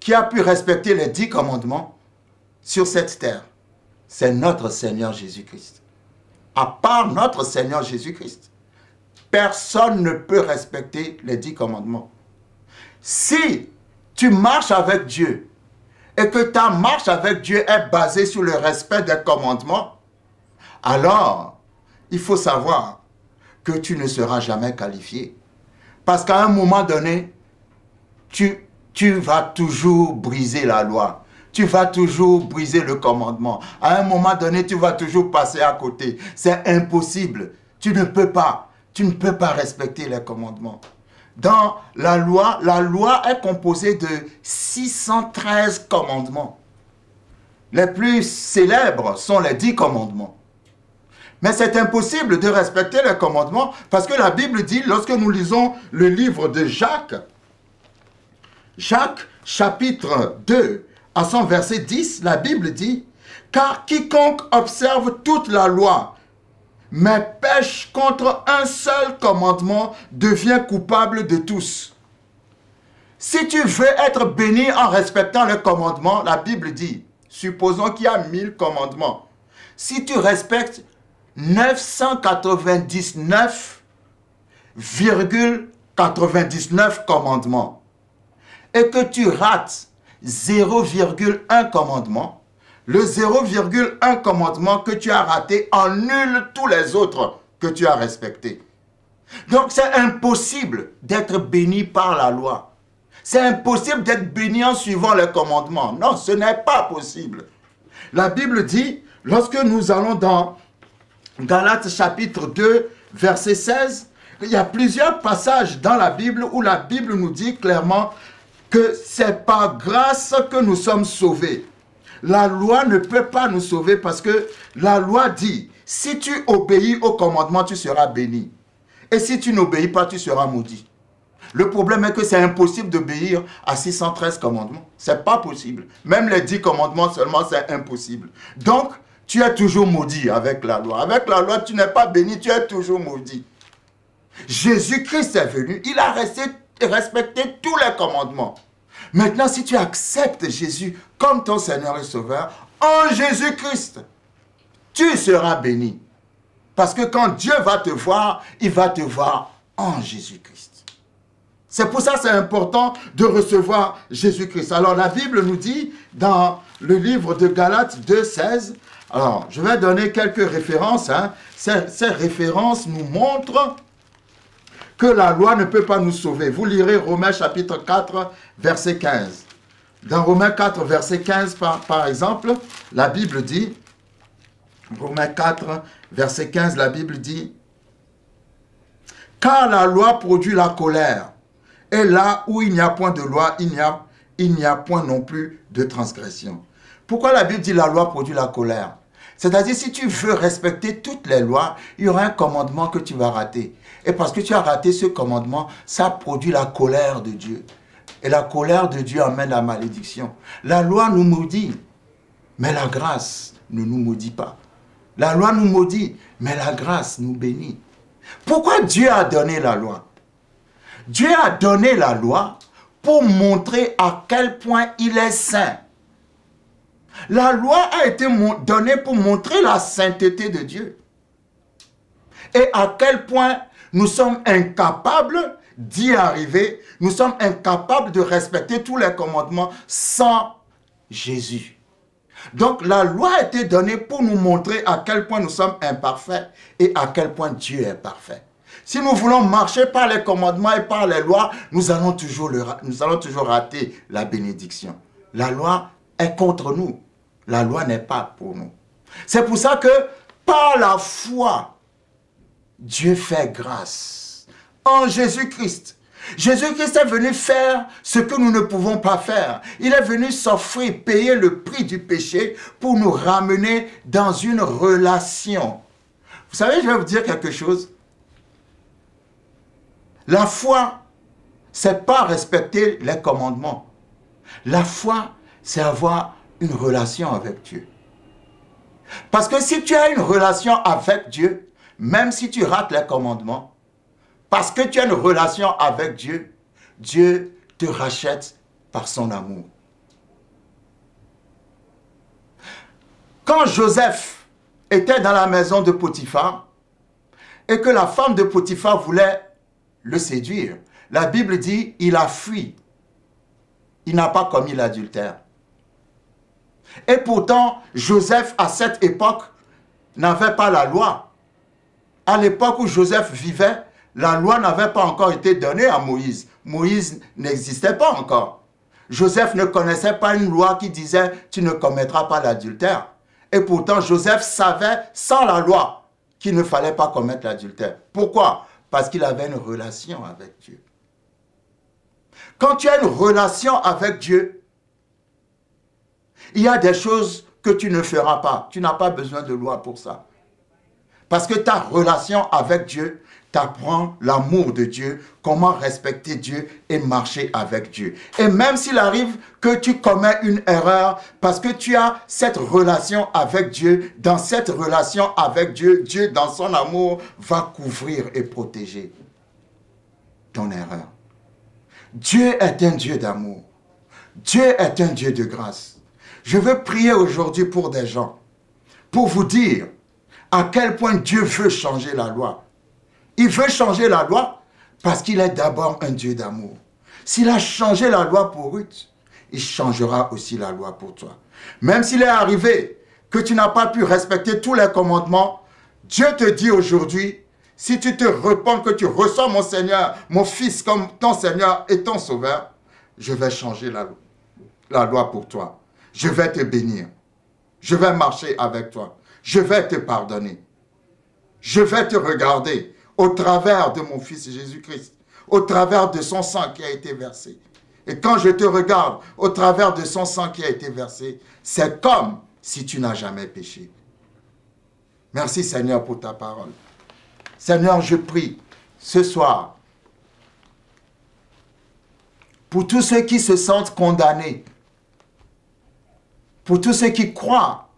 qui a pu respecter les 10 commandements, sur cette terre, c'est notre Seigneur Jésus-Christ. À part notre Seigneur Jésus-Christ, personne ne peut respecter les 10 commandements. Si tu marches avec Dieu et que ta marche avec Dieu est basée sur le respect des commandements, alors il faut savoir que tu ne seras jamais qualifié. Parce qu'à un moment donné, tu vas toujours briser la loi. Tu vas toujours briser le commandement. À un moment donné, tu vas toujours passer à côté. C'est impossible. Tu ne peux pas respecter les commandements. Dans la loi est composée de 613 commandements. Les plus célèbres sont les 10 commandements. Mais c'est impossible de respecter les commandements parce que la Bible dit, lorsque nous lisons le livre de Jacques, chapitre 2, à son verset 10, la Bible dit, « Car quiconque observe toute la loi, mais pêche contre un seul commandement, devient coupable de tous. » Si tu veux être béni en respectant les commandements, la Bible dit, supposons qu'il y a 1000 commandements. Si tu respectes 999,99 commandements et que tu rates 0,1 commandement, le 0,1 commandement que tu as raté annule tous les autres que tu as respectés. Donc c'est impossible d'être béni par la loi. C'est impossible d'être béni en suivant les commandements. Non, ce n'est pas possible. La Bible dit, lorsque nous allons dans Galates chapitre 2, verset 16, il y a plusieurs passages dans la Bible où la Bible nous dit clairement que c'est par grâce que nous sommes sauvés. La loi ne peut pas nous sauver parce que la loi dit, si tu obéis au commandement, tu seras béni. Et si tu n'obéis pas, tu seras maudit. Le problème est que c'est impossible d'obéir à 613 commandements. C'est pas possible. Même les 10 commandements seulement, c'est impossible. Donc, tu es toujours maudit avec la loi. Avec la loi, tu n'es pas béni, tu es toujours maudit. Jésus-Christ est venu, il a respecté tous les commandements. Maintenant, si tu acceptes Jésus comme ton Seigneur et Sauveur, en Jésus-Christ, tu seras béni. Parce que quand Dieu va te voir, il va te voir en Jésus-Christ. C'est pour ça que c'est important de recevoir Jésus-Christ. Alors la Bible nous dit dans le livre de Galates 2,16, alors je vais donner quelques références. Ces références nous montrent que la loi ne peut pas nous sauver. Vous lirez Romains chapitre 4, verset 15. Dans Romains 4, verset 15, par exemple, la Bible dit, Romains 4, verset 15, la Bible dit, « Car la loi produit la colère, et là où il n'y a point de loi, il n'y a point non plus de transgression. » Pourquoi la Bible dit la loi produit la colère? C'est-à-dire, si tu veux respecter toutes les lois, il y aura un commandement que tu vas rater. Et parce que tu as raté ce commandement, ça produit la colère de Dieu. Et la colère de Dieu amène la malédiction. La loi nous maudit, mais la grâce ne nous maudit pas. La loi nous maudit, mais la grâce nous bénit. Pourquoi Dieu a donné la loi? Dieu a donné la loi pour montrer à quel point il est saint. La loi a été donnée pour montrer la sainteté de Dieu. Et à quel point nous sommes incapables d'y arriver, nous sommes incapables de respecter tous les commandements sans Jésus. Donc la loi a été donnée pour nous montrer à quel point nous sommes imparfaits et à quel point Dieu est parfait. Si nous voulons marcher par les commandements et par les lois, nous allons toujours rater la bénédiction. La loi est contre nous. La loi n'est pas pour nous. C'est pour ça que par la foi, Dieu fait grâce en Jésus-Christ. Jésus-Christ est venu faire ce que nous ne pouvons pas faire. Il est venu s'offrir, payer le prix du péché pour nous ramener dans une relation. Vous savez, je vais vous dire quelque chose. La foi, c'est pas respecter les commandements. La foi, c'est avoir une relation avec Dieu. Parce que si tu as une relation avec Dieu, même si tu rates les commandements, parce que tu as une relation avec Dieu, Dieu te rachète par son amour. Quand Joseph était dans la maison de Potiphar et que la femme de Potiphar voulait le séduire, la Bible dit il a fui. Il n'a pas commis l'adultère. Et pourtant, Joseph, à cette époque, n'avait pas la loi. À l'époque où Joseph vivait, la loi n'avait pas encore été donnée à Moïse. Moïse n'existait pas encore. Joseph ne connaissait pas une loi qui disait « tu ne commettras pas l'adultère ». Et pourtant, Joseph savait, sans la loi, qu'il ne fallait pas commettre l'adultère. Pourquoi? Parce qu'il avait une relation avec Dieu. Quand tu as une relation avec Dieu, il y a des choses que tu ne feras pas. Tu n'as pas besoin de loi pour ça. Parce que ta relation avec Dieu t'apprend l'amour de Dieu, comment respecter Dieu et marcher avec Dieu. Et même s'il arrive que tu commets une erreur, parce que tu as cette relation avec Dieu, dans cette relation avec Dieu, Dieu dans son amour va couvrir et protéger ton erreur. Dieu est un Dieu d'amour. Dieu est un Dieu de grâce. Je veux prier aujourd'hui pour des gens, pour vous dire à quel point Dieu veut changer la loi. Il veut changer la loi parce qu'il est d'abord un Dieu d'amour. S'il a changé la loi pour Ruth, il changera aussi la loi pour toi. Même s'il est arrivé que tu n'as pas pu respecter tous les commandements, Dieu te dit aujourd'hui, si tu te repens que tu reçois mon Seigneur, mon Fils comme ton Seigneur et ton Sauveur, je vais changer la loi pour toi. Je vais te bénir. Je vais marcher avec toi. Je vais te pardonner. Je vais te regarder au travers de mon Fils Jésus-Christ, au travers de son sang qui a été versé. Et quand je te regarde au travers de son sang qui a été versé, c'est comme si tu n'as jamais péché. Merci Seigneur pour ta parole. Seigneur, je prie ce soir pour tous ceux qui se sentent condamnés, pour tous ceux qui croient,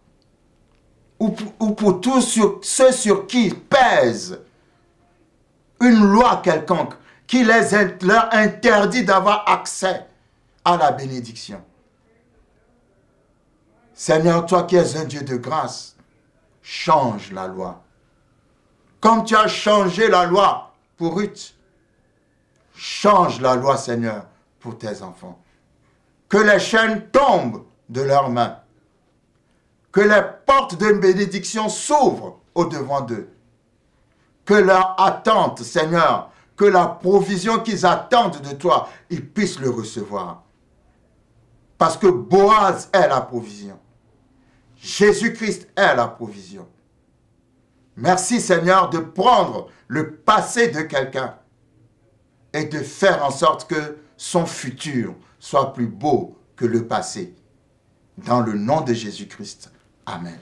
ou pour tous ceux sur qui pèse une loi quelconque qui leur interdit d'avoir accès à la bénédiction. Seigneur, toi qui es un Dieu de grâce, change la loi. Comme tu as changé la loi pour Ruth, change la loi, Seigneur, pour tes enfants. Que les chaînes tombent de leurs mains. Que les portes de bénédiction s'ouvrent au-devant d'eux. Que leur attente, Seigneur, que la provision qu'ils attendent de toi, ils puissent le recevoir. Parce que Boaz est la provision. Jésus-Christ est la provision. Merci, Seigneur, de prendre le passé de quelqu'un et de faire en sorte que son futur soit plus beau que le passé. Dans le nom de Jésus-Christ. Amen.